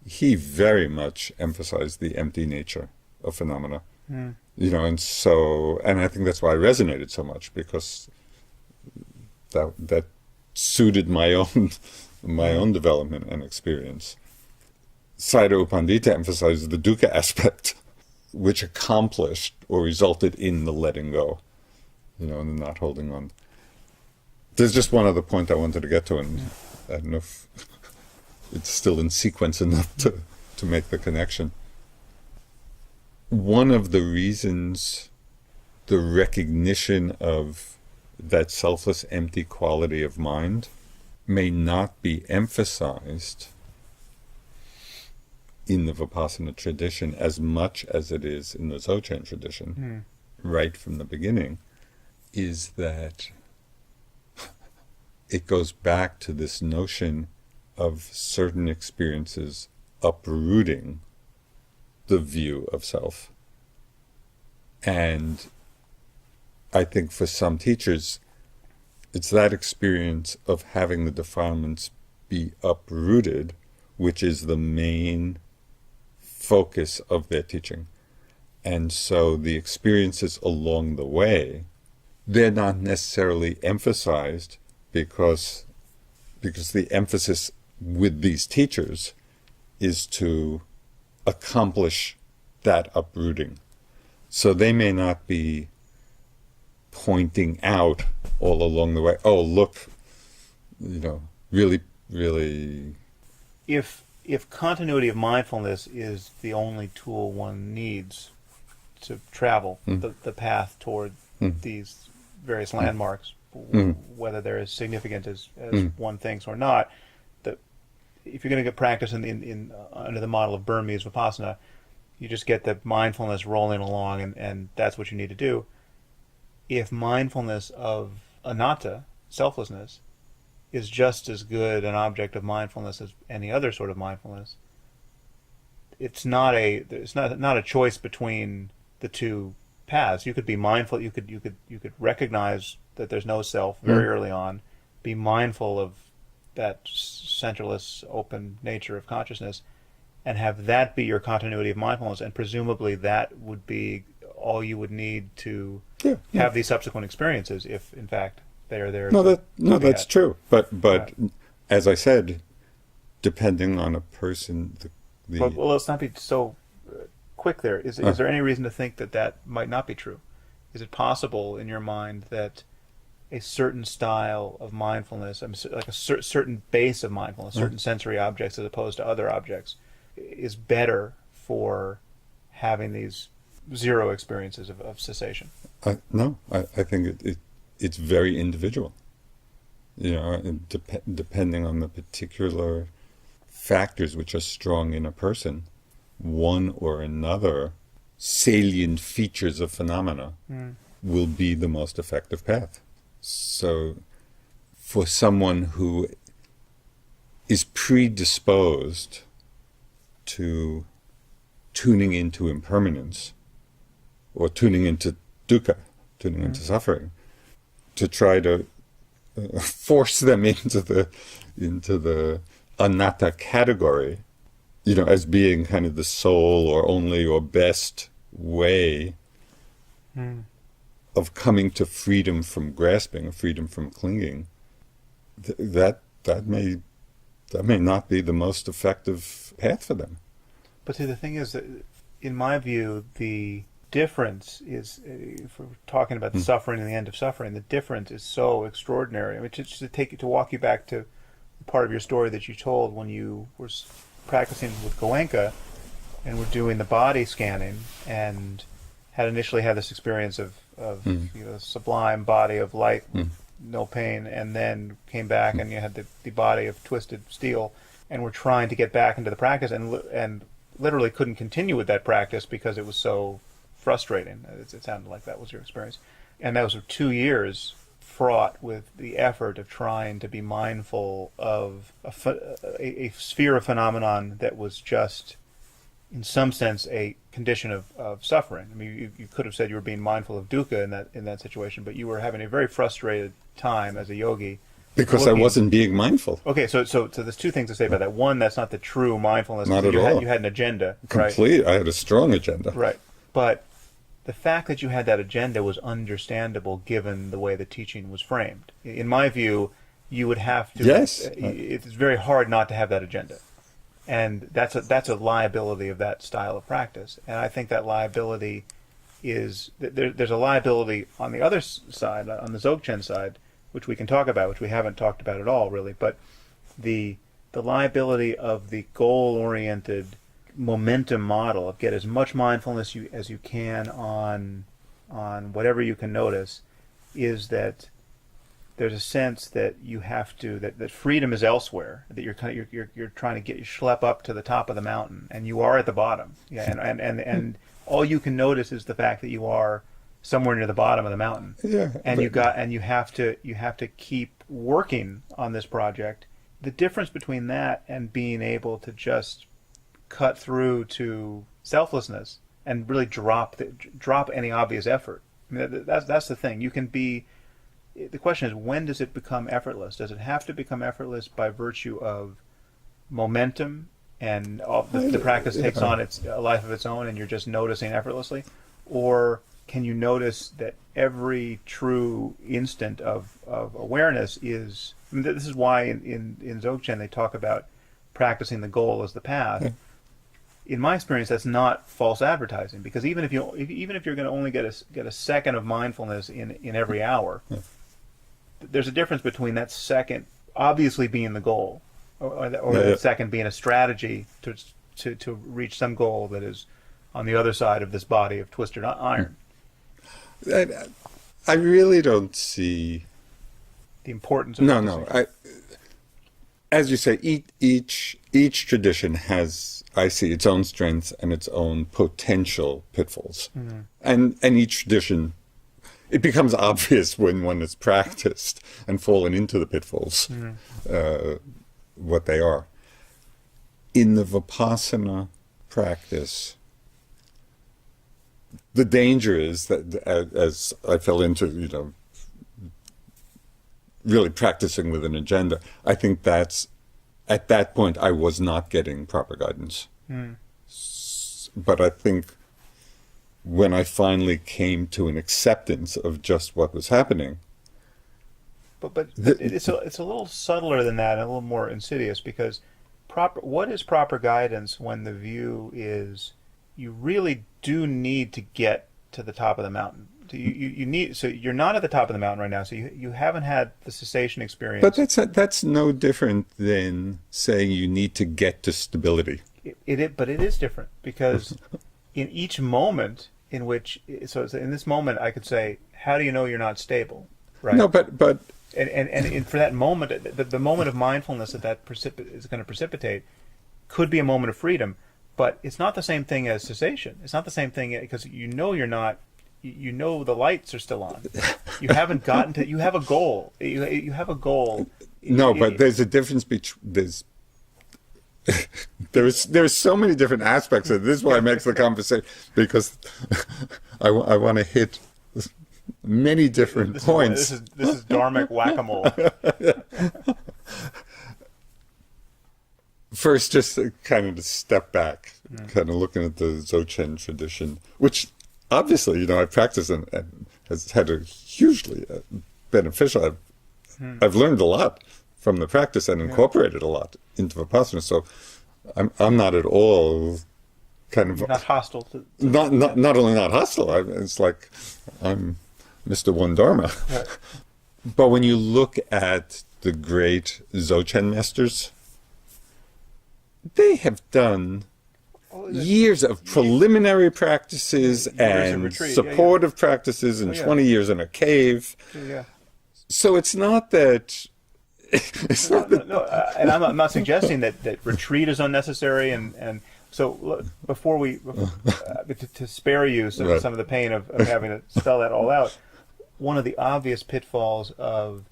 he very much emphasized the empty nature of phenomena. And I think that's why I resonated so much, because that suited my own development and experience. Sayadaw U Pandita emphasized the dukkha aspect, which accomplished or resulted in the letting go, and the not holding on. There's just one other point I wanted to get to, and I don't know if it's still in sequence enough to make the connection. One of the reasons the recognition of that selfless, empty quality of mind may not be emphasized in the Vipassana tradition as much as it is in the Dzogchen tradition, right from the beginning, is that it goes back to this notion of certain experiences uprooting the view of self. And I think for some teachers, it's that experience of having the defilements be uprooted, which is the main focus of their teaching. And so the experiences along the way, they're not necessarily emphasized because the emphasis with these teachers is to accomplish that uprooting. So they may not be pointing out all along the way, oh, look, really, really... If continuity of mindfulness is the only tool one needs to travel the path toward these various landmarks, whether they're as significant as one thinks or not, if you're going to get practice in under the model of Burmese Vipassana, you just get the mindfulness rolling along, and that's what you need to do. If mindfulness of anatta, selflessness, is just as good an object of mindfulness as any other sort of mindfulness, it's not a choice between the two paths. You could be mindful. You could recognize that there's no self very early on. Be mindful of that centerless, open nature of consciousness, and have that be your continuity of mindfulness. And presumably, that would be all you would need to have these subsequent experiences, if in fact they are there. That's true. But as I said, depending on a person, well, let's not be so quick there. Is there any reason to think that might not be true? Is it possible in your mind that a certain style of mindfulness, like a certain base of mindfulness, certain sensory objects as opposed to other objects, is better for having these zero experiences of cessation? No, I think it's very individual. Depending on the particular factors which are strong in a person, one or another salient features of phenomena will be the most effective path. So for someone who is predisposed to tuning into impermanence, or tuning into dukkha, tuning into suffering, to try to force them into the anatta category, as being kind of the sole or only or best way of coming to freedom from grasping, freedom from clinging, that may not be the most effective path for them. But see, the thing is that, in my view, the difference is, if we're talking about the suffering and the end of suffering, the difference is so extraordinary. I mean, just to walk you back to part of your story that you told when you were practicing with Goenka and were doing the body scanning and had initially had this experience of sublime body of light, no pain, and then came back and you had the body of twisted steel, and were trying to get back into the practice and literally couldn't continue with that practice because it was so frustrating. It sounded like that was your experience. And that was 2 years fraught with the effort of trying to be mindful of a sphere of phenomenon that was just, in some sense, a condition of suffering. I mean, you could have said you were being mindful of dukkha in that situation, but you were having a very frustrated time as a yogi. Because I wasn't being mindful. Okay, so there's two things to say about that. One, that's not the true mindfulness. Not at all. You had an agenda, Complete. right? I had a strong agenda. Right. But the fact that you had that agenda was understandable given the way the teaching was framed. In my view, you would have to... Yes. It's very hard not to have that agenda. And that's a liability of that style of practice. And I think that liability is... There's a liability on the other side, on the Dzogchen side, which we can talk about, which we haven't talked about at all, really. But the liability of the goal-oriented momentum model of get as much mindfulness as you can on whatever you can notice is that there's a sense that you have to that freedom is elsewhere, that you're trying to schlep up to the top of the mountain and you are at the bottom, and all you can notice is the fact that you are somewhere near the bottom of the mountain, and you have to keep working on this project. The difference between that and being able to just cut through to selflessness and really drop any obvious effort. I mean, that's the thing. You can be. The question is, when does it become effortless? Does it have to become effortless by virtue of momentum and the practice takes on a life of its own, and you're just noticing effortlessly, or can you notice that every true instant of awareness is? I mean, this is why in Dzogchen they talk about practicing the goal as the path. Yeah. In my experience, that's not false advertising, because even if you're going to only get a second of mindfulness in every hour, there's a difference between that second obviously being the goal, or that second being a strategy to reach some goal that is on the other side of this body of twisted iron. I really don't see the importance of as you say, each tradition has, I see, its own strengths and its own potential pitfalls. Mm-hmm. And each tradition, it becomes obvious when one is practiced and fallen into the pitfalls, what they are. In the Vipassana practice, the danger is that as I fell into, really practicing with an agenda, I think that's, at that point, I was not getting proper guidance. But I think when I finally came to an acceptance of just what was happening. But it's a little subtler than that and a little more insidious, because what is proper guidance when the view is you really do need to get to the top of the mountain? So you're not at the top of the mountain right now, so you haven't had the cessation experience. But that's no different than saying you need to get to stability. But it is different, because in each moment in which, so in this moment I could say, how do you know you're not stable, right? No, but and for that moment, the moment of mindfulness that is going to precipitate could be a moment of freedom, but it's not the same thing as cessation. It's not the same thing, because you're not. You know the lights are still on. You haven't gotten to. You have a goal. You have a goal. No, but there's a difference between there's so many different aspects of it. This is why it makes the conversation, because I want to hit many different points. This is dharmic whack-a-mole. First, just kind of to step back, kind of looking at the Dzogchen tradition, which obviously, I practice and has had a hugely beneficial. I've learned a lot from the practice and incorporated a lot into Vipassana. So I'm not at all kind of You're not hostile to not only not hostile. It's like I'm Mr. One Dharma. Right. But when you look at the great Dzogchen masters, they have done years of preliminary practices and retreat. supportive practices and 20 years in a cave. Yeah. So it's not that... And I'm not suggesting that retreat is unnecessary, and so before we to spare you some of the pain of having to spell that all out, one of the obvious pitfalls of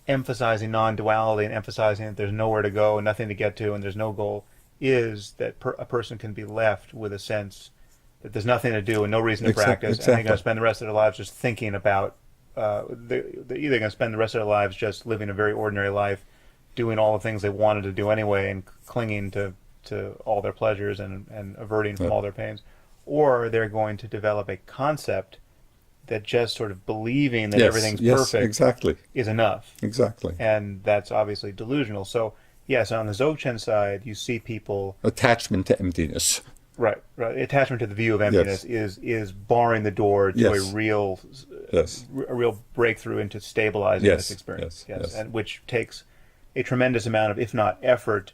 emphasizing non-duality and emphasizing that there's nowhere to go and nothing to get to and there's no goal is that a person can be left with a sense that there's nothing to do and no reason to practice, and they're going to spend the rest of their lives just thinking about. They're either going to spend the rest of their lives just living a very ordinary life, doing all the things they wanted to do anyway, and clinging to all their pleasures and averting from all their pains, or they're going to develop a concept that just sort of believing that everything's perfect is enough. Exactly. And that's obviously delusional. So, yes, on the Dzogchen side, you see people... Attachment to emptiness. Right. Attachment to the view of emptiness is barring the door to a real breakthrough into stabilizing this experience. Yes. And which takes a tremendous amount of, if not effort,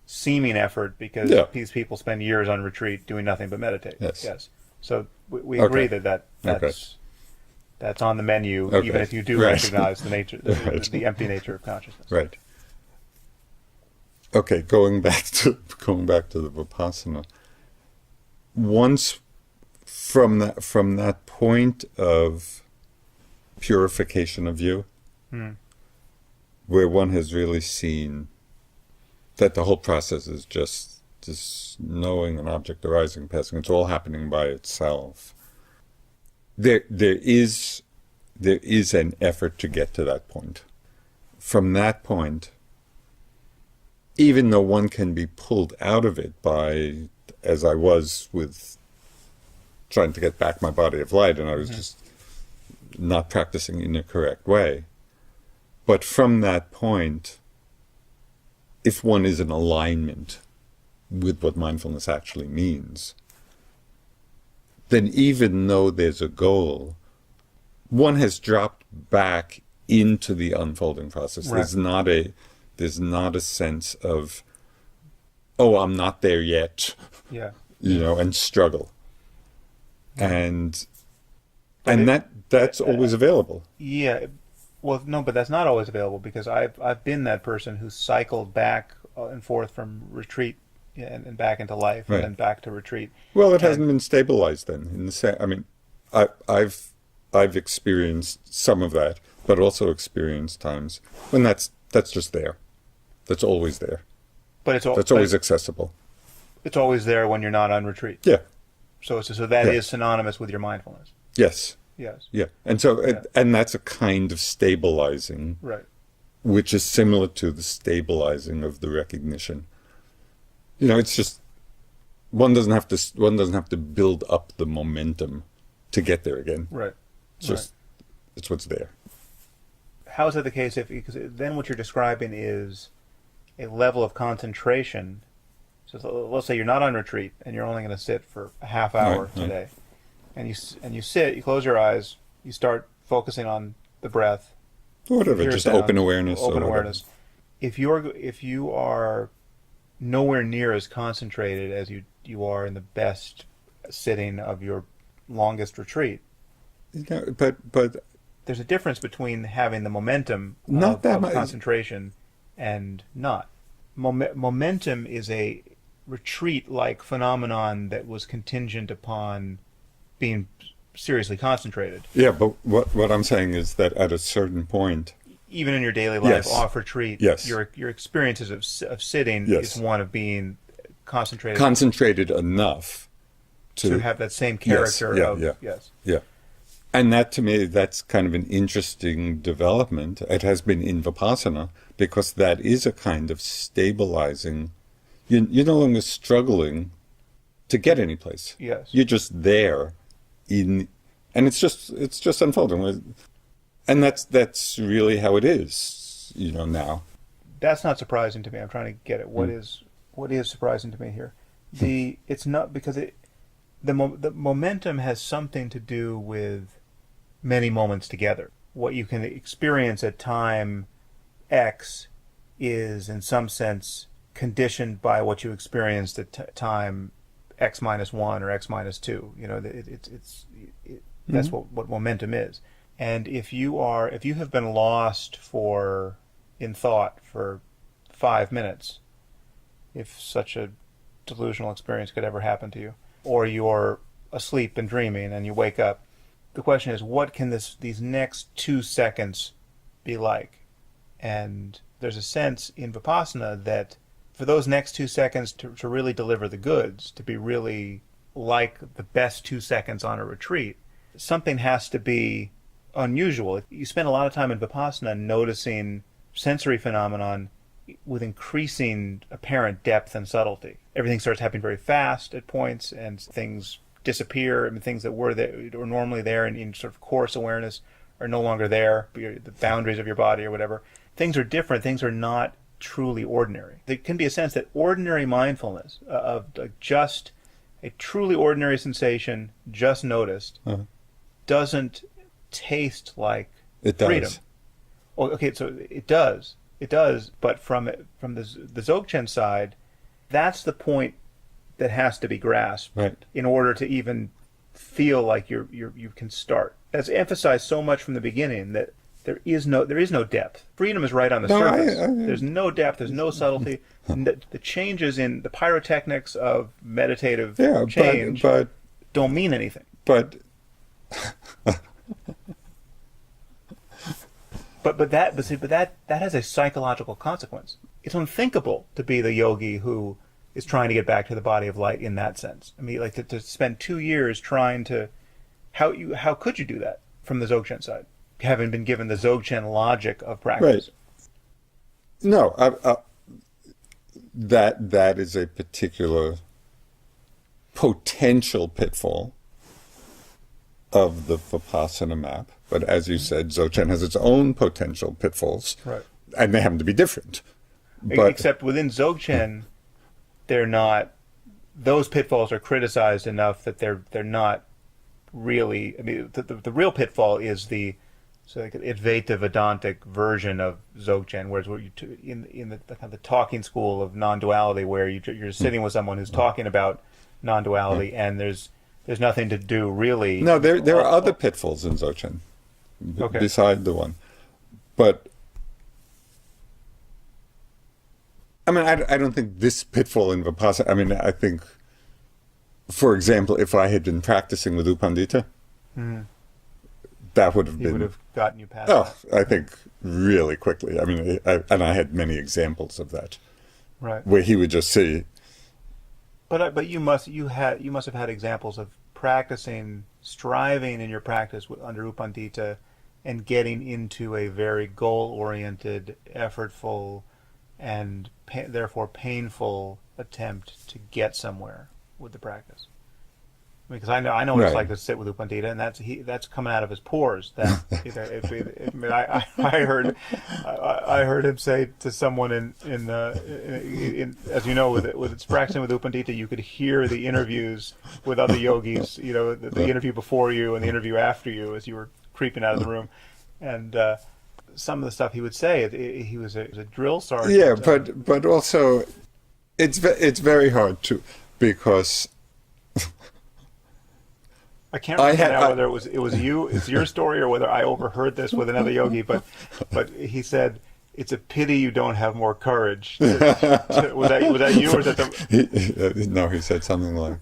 seeming effort, because these people spend years on retreat doing nothing but meditate. Yes. So we agree that's on the menu, even if you do recognize the nature, the empty nature of consciousness. Right. Okay, going back to the Vipassana. Once from that point of purification of view, where one has really seen that the whole process is just knowing an object arising, passing, it's all happening by itself. There is an effort to get to that point. From that point, even though one can be pulled out of it by, as I was with trying to get back my body of light, and I was just not practicing in a correct way. But from that point, if one is in alignment with what mindfulness actually means, then even though there's a goal, one has dropped back into the unfolding process. Right. There's not a sense of, oh, I'm not there yet, and struggle. And that's always available. Yeah. Well, no, but that's not always available, because I've been that person who cycled back and forth from retreat and back into life, and then back to retreat. Well, it hasn't been stabilized then. In the I mean, I've experienced some of that, but also experienced times when that's just there. That's always there. But that's always accessible. It's always there when you're not on retreat. Yeah. So that is synonymous with your mindfulness. Yes. Yes. Yeah. And so and that's a kind of stabilizing, right, which is similar to the stabilizing of the recognition. It's just one doesn't have to build up the momentum to get there again. Right. It's just it's what's there. How is that the case? Because then what you're describing is a level of concentration. So let's say you're not on retreat and you're only going to sit for a half hour today, and you sit, you close your eyes, you start focusing on the breath, whatever, just sound, open awareness. If you are nowhere near as concentrated as you are in the best sitting of your longest retreat, but there's a difference between having the momentum of concentration and not. Momentum is a retreat-like phenomenon that was contingent upon being seriously concentrated. Yeah, but what I'm saying is that at a certain point, even in your daily life, off retreat, your experiences of sitting is one of being concentrated enough to have that same character. Yeah. And that, to me, that's kind of an interesting development. It has been in Vipassana, because that is a kind of stabilizing. You're no longer struggling to get any place. Yes. You're just there, and it's just unfolding. And that's really how it is, now. That's not surprising to me. I'm trying to get at what is surprising to me here. It's not because the momentum has something to do with many moments together. What you can experience at time X is, in some sense, conditioned by what you experienced at time X minus 1 or X minus 2. You know, that's what momentum is. And if you have been lost in thought for 5 minutes, if such a delusional experience could ever happen to you, or you're asleep and dreaming and you wake up, the question is, what can these next 2 seconds be like? And there's a sense in Vipassana that for those next 2 seconds to really deliver the goods, to be really like the best 2 seconds on a retreat, something has to be unusual. You spend a lot of time in Vipassana noticing sensory phenomenon with increasing apparent depth and subtlety. Everything starts happening very fast at points, and things disappear. I mean, things that were there or normally there in sort of coarse awareness are no longer there. The boundaries of your body or whatever. Things are different. Things are not truly ordinary. There can be a sense that ordinary mindfulness of just a truly ordinary sensation, just noticed, doesn't taste like It freedom. does. Oh, okay, so it does. It does, but from the Dzogchen side, that's the point that has to be grasped in order to even feel like you can start. That's emphasized so much from the beginning that there is no depth. Freedom is right on the surface. There's no depth. There's no subtlety. The changes in the pyrotechnics of meditative change but don't mean anything. But that has a psychological consequence. It's unthinkable to be the yogi who is trying to get back to the body of light in that sense. I mean, like to spend 2 years trying to, how could you do that from the Dzogchen side, having been given the Dzogchen logic of practice? Right. No, that is a particular potential pitfall of the Vipassana map. But as you said, Dzogchen has its own potential pitfalls, and they happen to be different. But, except within Dzogchen, they're not. Those pitfalls are criticized enough that they're not really. I mean, the real pitfall is the Advaita Vedantic version of Dzogchen, whereas in the kind of the talking school of non-duality, where you're sitting with someone who's talking about non-duality, and there's nothing to do really. No, there are other pitfalls in Dzogchen. Beside the one. But I mean, I don't think this pitfall in Vipassana, I mean, I think, for example, if I had been practicing with U Pandita, that would have been... He would have gotten you past that. I think really quickly. I mean, I had many examples of that. Right. Where he would just see... But you must have had examples of practicing, striving in your practice under U Pandita, and getting into a very goal-oriented, effortful, and therefore painful attempt to get somewhere with the practice. Because I know what it's like to sit with U Pandita, and that's coming out of his pores. That I heard him say to someone in as you know, with practicing with U Pandita, you could hear the interviews with other yogis. You know, the interview before you and the interview after you as you were creeping out of the room, and some of the stuff he would say. He was a drill sergeant. Yeah, but also, it's very hard to, because. I can't remember now whether it was you, it's your story, or whether I overheard this with another yogi. But he said, "It's a pity you don't have more courage." Was that you, or was that the? No, he said something like,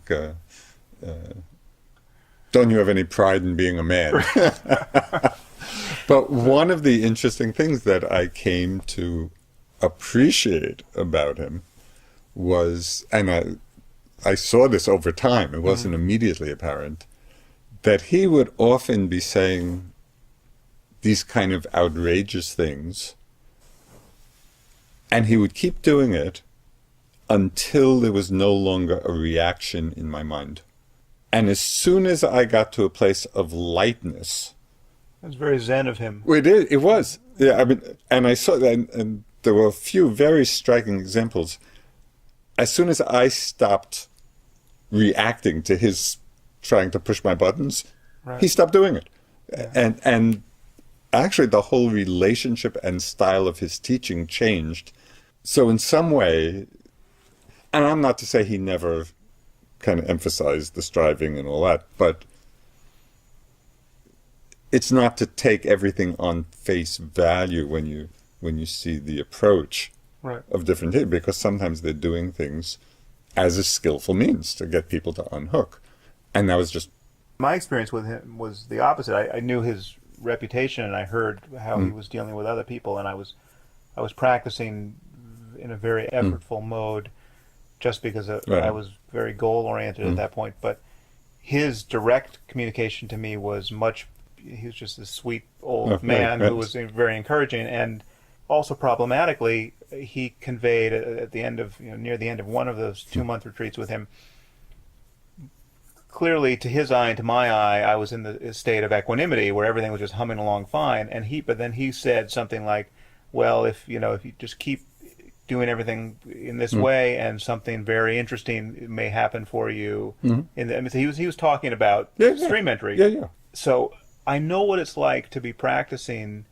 "Don't you have any pride in being a man?" But one of the interesting things that I came to appreciate about him was, and I saw this over time. It wasn't immediately apparent. That he would often be saying these kind of outrageous things, and he would keep doing it until there was no longer a reaction in my mind. And as soon as I got to a place of lightness... That's very Zen of him. It was. Yeah, I mean, and I saw that, and there were a few very striking examples. As soon as I stopped reacting to his trying to push my buttons, Right. he stopped doing it. Yeah. And actually the whole relationship and style of his teaching changed. So in some way, and I'm not to say he never kind of emphasized the striving and all that, but it's not to take everything on face value when you see the approach Right. of different people, because sometimes they're doing things as a skillful means to get people to unhook. And that was just... My experience with him was the opposite. I knew his reputation, and I heard how he was dealing with other people, and I was practicing in a very effortful mode just because I was very goal-oriented at that point. But his direct communication to me was he was just this sweet old man who was very encouraging, and also problematically, he conveyed at the end of, near the end of one of those 2-month retreats with him, clearly to his eye and to my eye, I was in the state of equanimity where everything was just humming along fine, but then he said something like, well, if you just keep doing everything in this way, and something very interesting may happen for you. He was talking about stream entry. Yeah. So I know what it's like to be practicing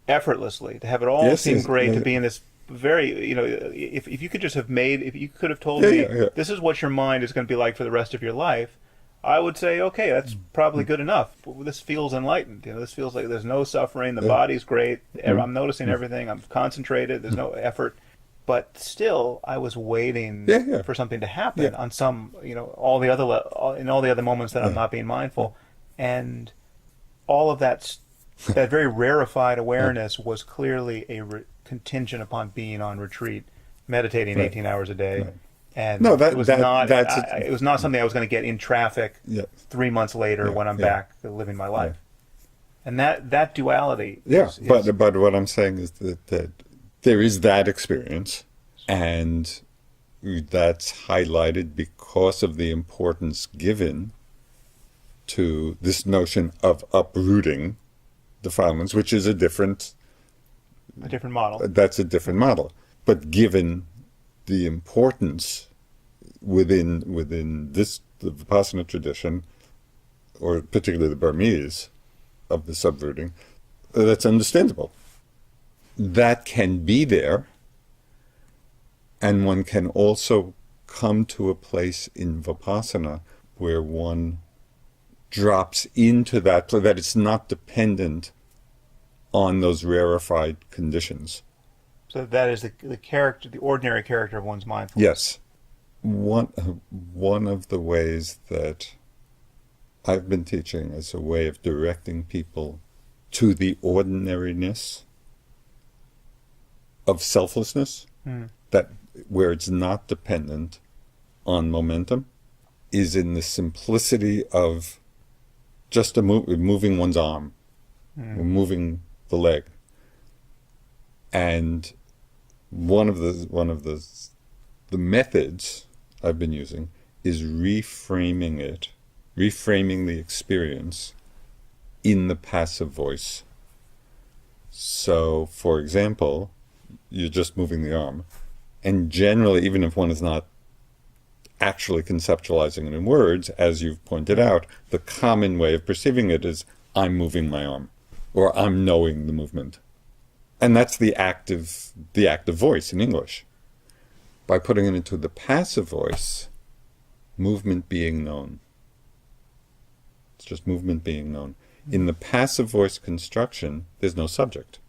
effortlessly, to have it all seem great, to be in this very, if you could just have if you could have told me this is what your mind is going to be like for the rest of your life, I would say, okay, that's probably good enough. This feels enlightened. This feels like there's no suffering. The body's great. I'm noticing everything. I'm concentrated. There's no effort. But still, I was waiting for something to happen on some, all the other moments that I'm not being mindful, and all of that very rarefied awareness was clearly contingent upon being on retreat, meditating 18 hours a day. And it was not something I was going to get in traffic 3 months later when I'm back living my life. And that duality. But what I'm saying is that there is that experience, and that's highlighted because of the importance given to this notion of uprooting defilements, which is a different model. That's a different model. But given the importance within the Vipassana tradition, or particularly the Burmese, of the uprooting, that's understandable. That can be there, and one can also come to a place in Vipassana where one drops into that it's not dependent on those rarefied conditions. So that is the ordinary character of one's mindfulness. Yes. One of the ways that I've been teaching as a way of directing people to the ordinariness of selflessness, that where it's not dependent on momentum, is in the simplicity of just moving one's arm, or moving the leg. And one of the methods I've been using is reframing the experience in the passive voice. So, for example, you're just moving the arm, and generally, even if one is not actually conceptualizing it in words, as you've pointed out, the common way of perceiving it is, I'm moving my arm, or I'm knowing the movement. And that's the active voice in English. By putting it into the passive voice, movement being known. It's just movement being known. In the passive voice construction, there's no subject.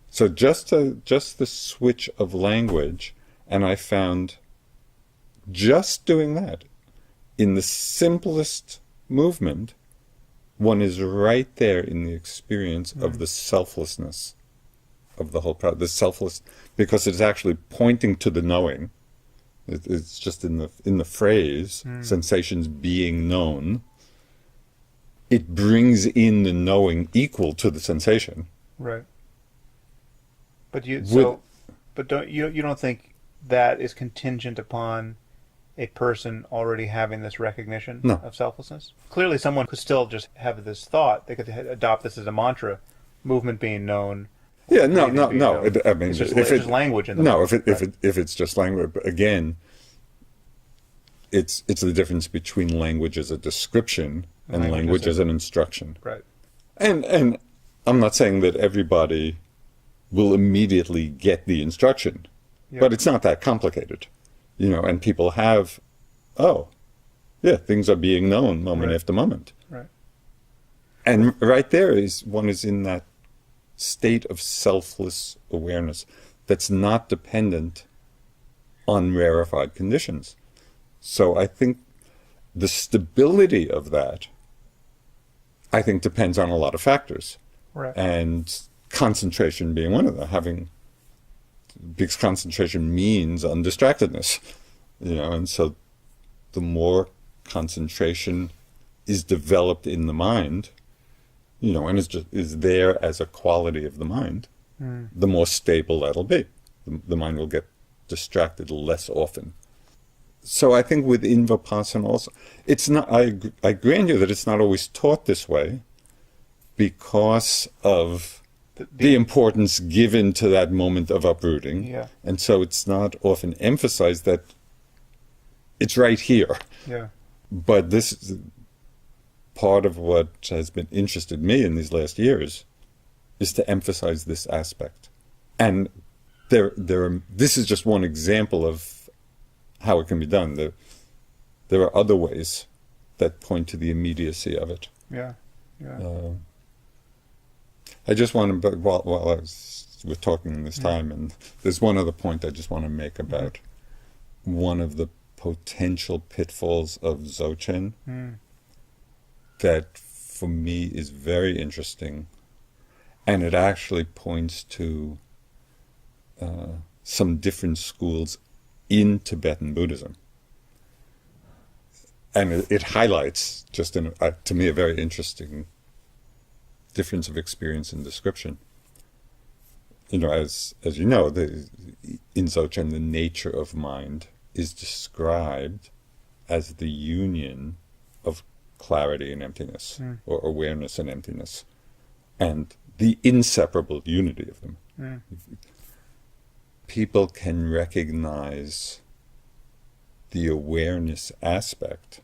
So just the switch of language, and I found just doing that, in the simplest movement, one is right there in the experience of the selflessness of the whole process, the selfless, because it's actually pointing to the knowing. It's just in the phrase, sensations being known, it brings in the knowing equal to the sensation. Right. But you don't think that is contingent upon a person already having this recognition of selflessness? Clearly someone could still just have this thought. They could adopt this as a mantra, movement being known. Yeah, no. I mean, it's just language in the if it's just language, again, it's the difference between language as a description and language as an instruction. Right. And I'm not saying that everybody will immediately get the instruction, but it's not that complicated, and people have, things are being known moment after moment. Right. And right there one is in that state of selfless awareness that's not dependent on rarefied conditions. So I think the stability of that, depends on a lot of factors. Right. And concentration being one of them, because concentration means undistractedness, and so the more concentration is developed in the mind, and is there as a quality of the mind, the more stable that'll be. The mind will get distracted less often. So I think within Vipassana also, it's not, I grant you that it's not always taught this way because of the importance given to that moment of uprooting. Yeah. And so it's not often emphasized that it's right here. Yeah. But this is part of what has been interested me in these last years, is to emphasize this aspect. And this is just one example of how it can be done. There are other ways that point to the immediacy of it. Yeah. I just want to, while we're talking this time, and there's one other point I just want to make about one of the potential pitfalls of Dzogchen that for me is very interesting, and it actually points to some different schools in Tibetan Buddhism. And it highlights, just to me, a very interesting difference of experience and description. As you know, in Dzogchen, the nature of mind is described as the union of clarity and emptiness, or awareness and emptiness, and the inseparable unity of them. People can recognize the awareness aspect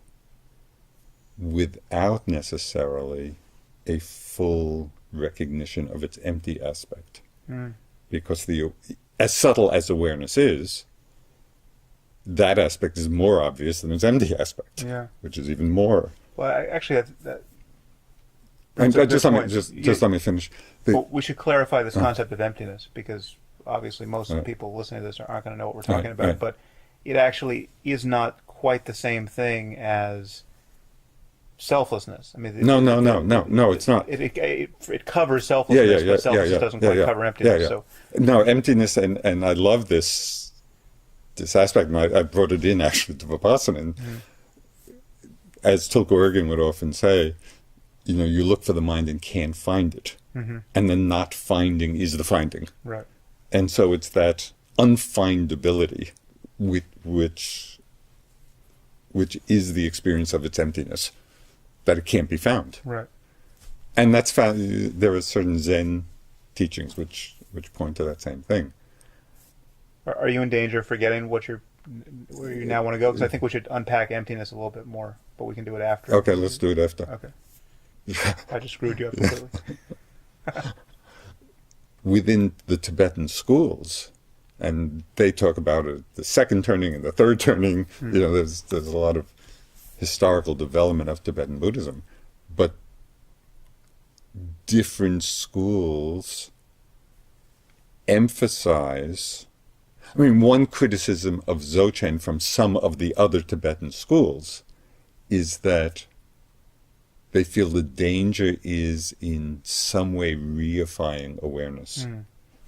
without necessarily a full recognition of its empty aspect. Because as subtle as awareness is, that aspect is more obvious than its empty aspect, which is even more. Well, actually, that's just let me finish. We should clarify this concept of emptiness, because obviously most of the people listening to this aren't going to know what we're talking about, but it actually is not quite the same thing as selflessness. I mean, no, it's not. It covers selflessness, but selflessness doesn't quite cover emptiness. So. No, emptiness, and I love this aspect, and I brought it in actually to Vipassana. And as Tulku Urgyen would often say, you look for the mind and can't find it, and the not finding is the finding. Right. And so it's that unfindability which is the experience of its emptiness, that it can't be found. Right. And that's found. There are certain Zen teachings which point to that same thing. Are you in danger of forgetting where you now want to go? Because I think we should unpack emptiness a little bit more, but we can do it after. Okay, let's do it after. Okay. I just screwed you up completely. Within the Tibetan schools, and they talk about it, the second turning and the third turning. There's a lot of historical development of Tibetan Buddhism, but different schools emphasize. I mean, one criticism of Dzogchen from some of the other Tibetan schools is that they feel the danger is in some way reifying awareness.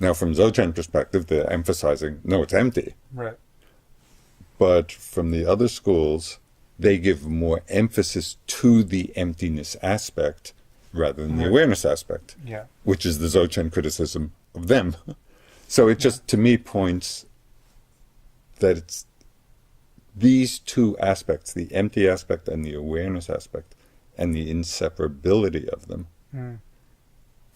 Now, from Dzogchen perspective, they're emphasizing, no, it's empty. Right. But from the other schools, they give more emphasis to the emptiness aspect rather than the awareness aspect, which is the Dzogchen criticism of them. So it just, to me, points that it's these two aspects, the empty aspect and the awareness aspect, and the inseparability of them,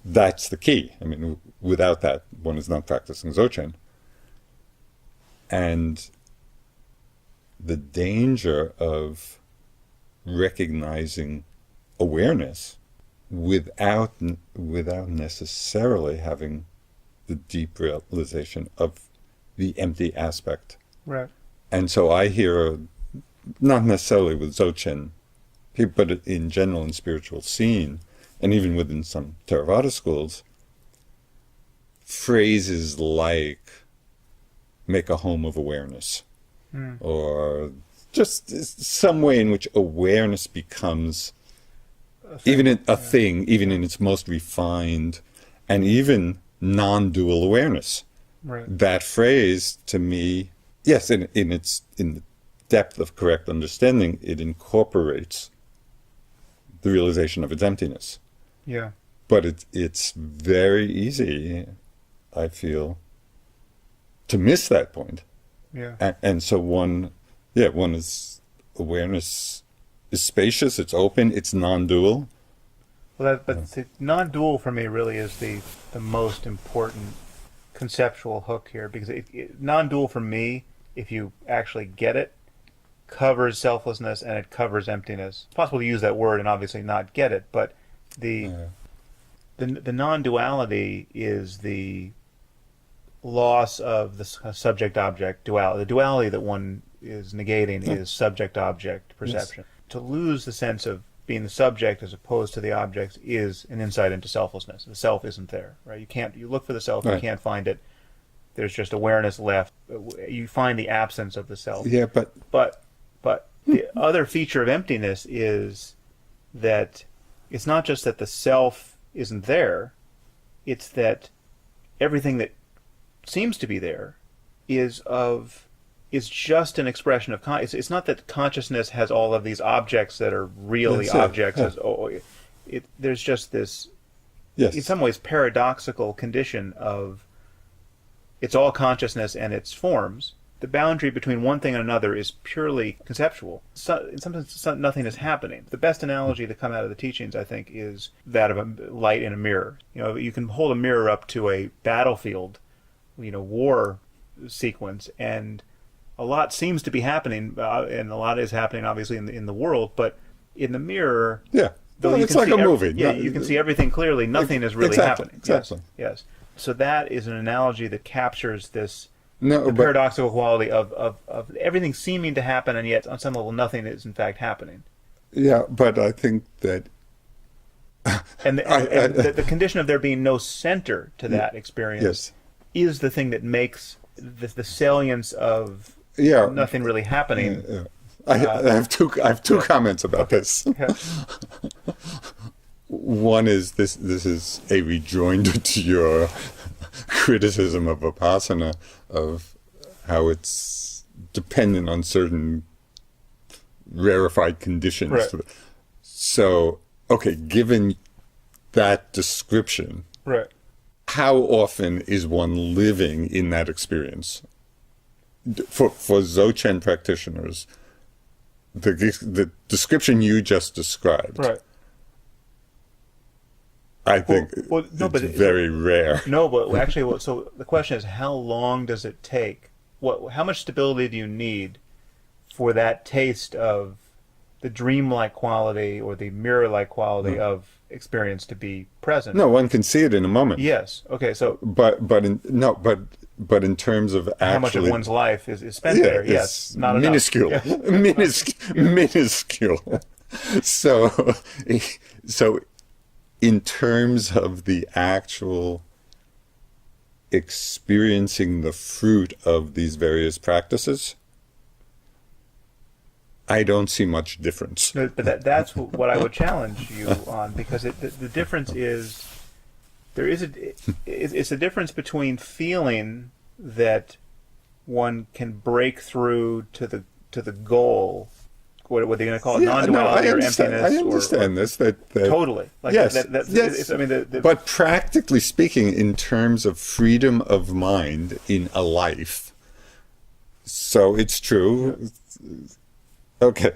that's the key. I mean, without that, one is not practicing Dzogchen. And the danger of recognizing awareness without necessarily having the deep realization of the empty aspect. Right. And so I hear, not necessarily with Dzogchen, but in general in spiritual scene, and even within some Theravada schools, phrases like make a home of awareness, or just some way in which awareness becomes even a thing, even in its most refined and even non-dual awareness. Right. That phrase, to me, yes, in the depth of correct understanding, it incorporates the realization of its emptiness. Yeah. But it's very easy, I feel, to miss that point. Yeah. And so one is, awareness is spacious, it's open, it's non-dual. Well, but the non-dual for me really is the most important conceptual hook here, because non-dual for me, if you actually get it, covers selflessness and it covers emptiness. It's possible to use that word and obviously not get it, but the non-duality is the loss of the subject-object duality. The duality that one is negating is subject-object perception. Yes. To lose the sense of being the subject as opposed to the object is an insight into selflessness. The self isn't there, right? You look for the self, right. You can't find it. There's just awareness left. You find the absence of the self. Yeah, but the other feature of emptiness is that it's not just that the self isn't there, it's that everything that seems to be there is just an expression of it's not that consciousness has all of these objects that are really objects. Yeah. There's just this, in some ways, paradoxical condition of it's all consciousness and its forms. The boundary between one thing and another is purely conceptual. In some sense, nothing is happening. The best analogy to come out of the teachings, I think, is that of a light in a mirror. You can hold a mirror up to a battlefield, war sequence, and a lot seems to be happening, and a lot is happening, obviously, in the world. But in the mirror, it's like a movie. You can see everything clearly. Nothing is really happening. Exactly. Yes. So that is an analogy that captures this. The paradoxical quality of everything seeming to happen, and yet on some level nothing is in fact happening. Yeah, but I think that... and the condition of there being no center to that experience is the thing that makes the salience of nothing really happening. I have two comments about this. Yeah. One is this is a rejoinder to your criticism of Vipassana, of how it's dependent on certain rarefied conditions. Right. So, okay, given that description, right, how often is one living in that experience? For Dzogchen practitioners, the description you just described, right, I think it's very rare. No, but actually, so the question is, how long does it take? How much stability do you need for that taste of the dreamlike quality or the mirror-like quality of experience to be present? No, one can see it in a moment. Yes. Okay. So, but in terms of actually, how much of one's life is spent there? Yes, not minuscule, enough. minuscule. So in terms of the actual experiencing the fruit of these various practices, I don't see much difference. No, but that's what I would challenge you on, because the difference is it's a difference between feeling that one can break through to the goal. What are they going to call it? Non-duality or emptiness? I understand this. That totally. Like yes. Yes. I mean, but practically speaking, in terms of freedom of mind in a life, so it's true. Okay,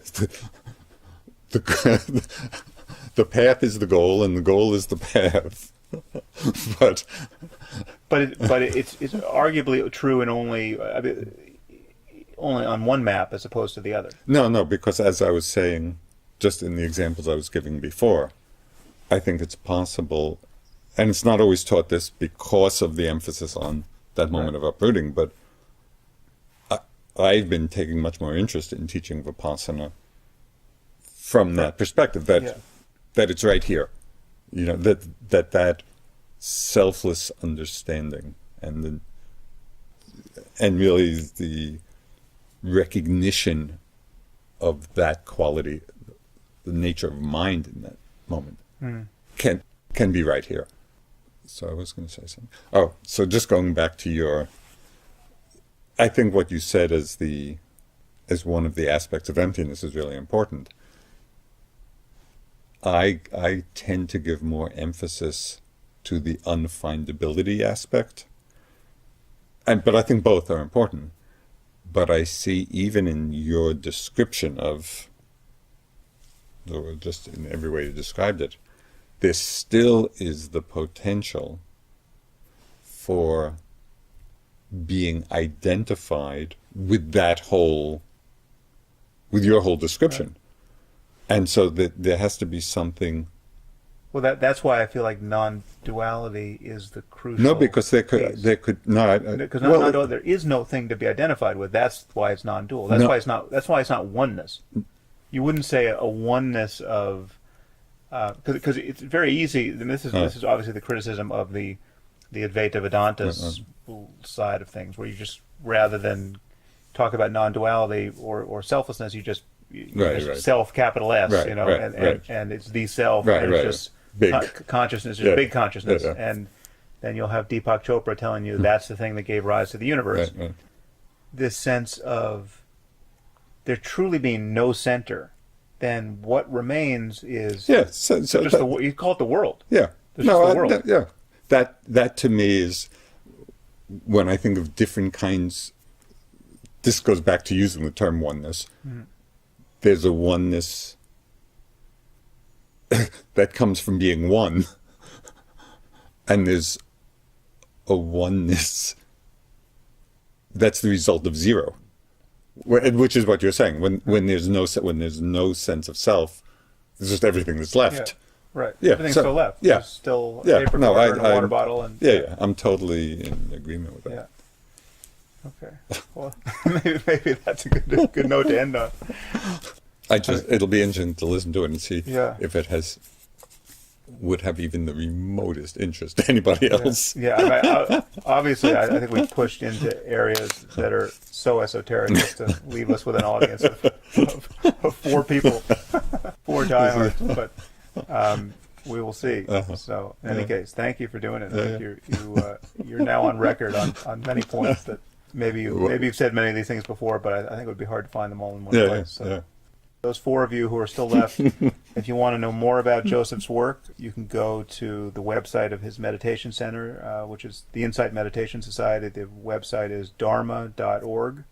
the path is the goal, and the goal is the path. but it's arguably true in only. only on one map as opposed to the other. No, because as I was saying, just in the examples I was giving before, I think it's possible, and it's not always taught this because of the emphasis on that moment of uprooting, but I've been taking much more interest in teaching Vipassana from that perspective, that it's right here. That selfless understanding and really the recognition of that quality, the nature of mind in that moment, can be right here. So I was going to say something. Oh, so just going back to I think what you said as one of the aspects of emptiness is really important. I tend to give more emphasis to the unfindability aspect, but I think both are important. But I see even in your description of, or just in every way you described it, there still is the potential for being identified with your whole description. Right. And so there has to be something. Well, that's why I feel like non-duality is the crucial. No, because there could no. Because there is no thing to be identified with. That's why it's non-dual. That's why it's not. That's why it's not oneness. You wouldn't say a oneness of, because it's very easy. And this is obviously the criticism of the Advaita Vedanta side of things, where you just, rather than talk about non-duality or selflessness, you just self capital S, and it's the self, and it's just big consciousness, just big consciousness, and then you'll have Deepak Chopra telling you that's the thing that gave rise to the universe. Right. This sense of there truly being no center, then what remains is you call it the world. Yeah, the world. That to me is when I think of different kinds. This goes back to using the term oneness. Mm-hmm. There's a oneness that comes from being one, and there's a oneness that's the result of zero, which is what you're saying. When there's no sense of self, there's just everything that's left. Yeah, right. Yeah, everything's still left. Yeah, there's still a paper cutter and a water bottle, and I'm totally in agreement with that. Yeah. Okay. Well, maybe that's a good note to end on. It'll be interesting to listen to it and see if it would have even the remotest interest to anybody else. Yeah. Obviously, I think we've pushed into areas that are so esoteric as to leave us with an audience of 4 people, 4 diehards. But we will see. So, in any case, thank you for doing it. I think you're now on record on many points that. Maybe you've said many of these things before, but I think it would be hard to find them all in one place. So those 4 of you who are still left, if you want to know more about Joseph's work, you can go to the website of his meditation center, which is the Insight Meditation Society. The website is dharma.org.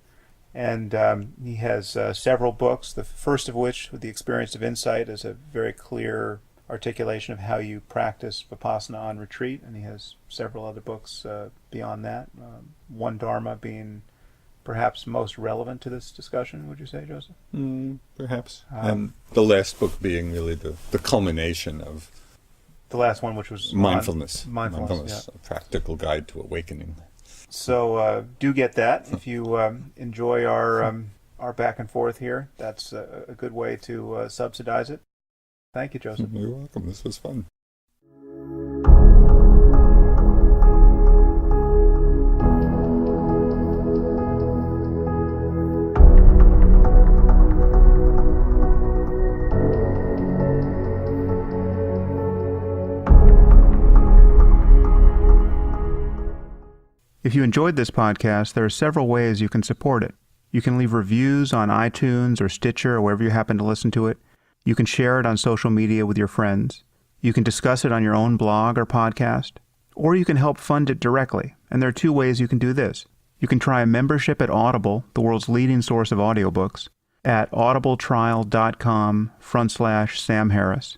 And he has several books, the first of which, The Experience of Insight, is a very clear articulation of how you practice Vipassana on retreat, and he has several other books beyond that. One Dharma being perhaps most relevant to this discussion, would you say, Joseph? Perhaps. And the last book being really the culmination of the last one, which was Mindfulness. Mindfulness, a practical guide to awakening. So do get that. If you enjoy our back and forth here, that's a good way to subsidize it. Thank you, Joseph. You're welcome. This was fun. If you enjoyed this podcast, there are several ways you can support it. You can leave reviews on iTunes or Stitcher or wherever you happen to listen to it. You can share it on social media with your friends. You can discuss it on your own blog or podcast. Or you can help fund it directly. And there are 2 ways you can do this. You can try a membership at Audible, the world's leading source of audiobooks, at audibletrial.com/Sam Harris.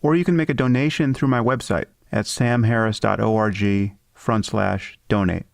Or you can make a donation through my website at samharris.org/donate.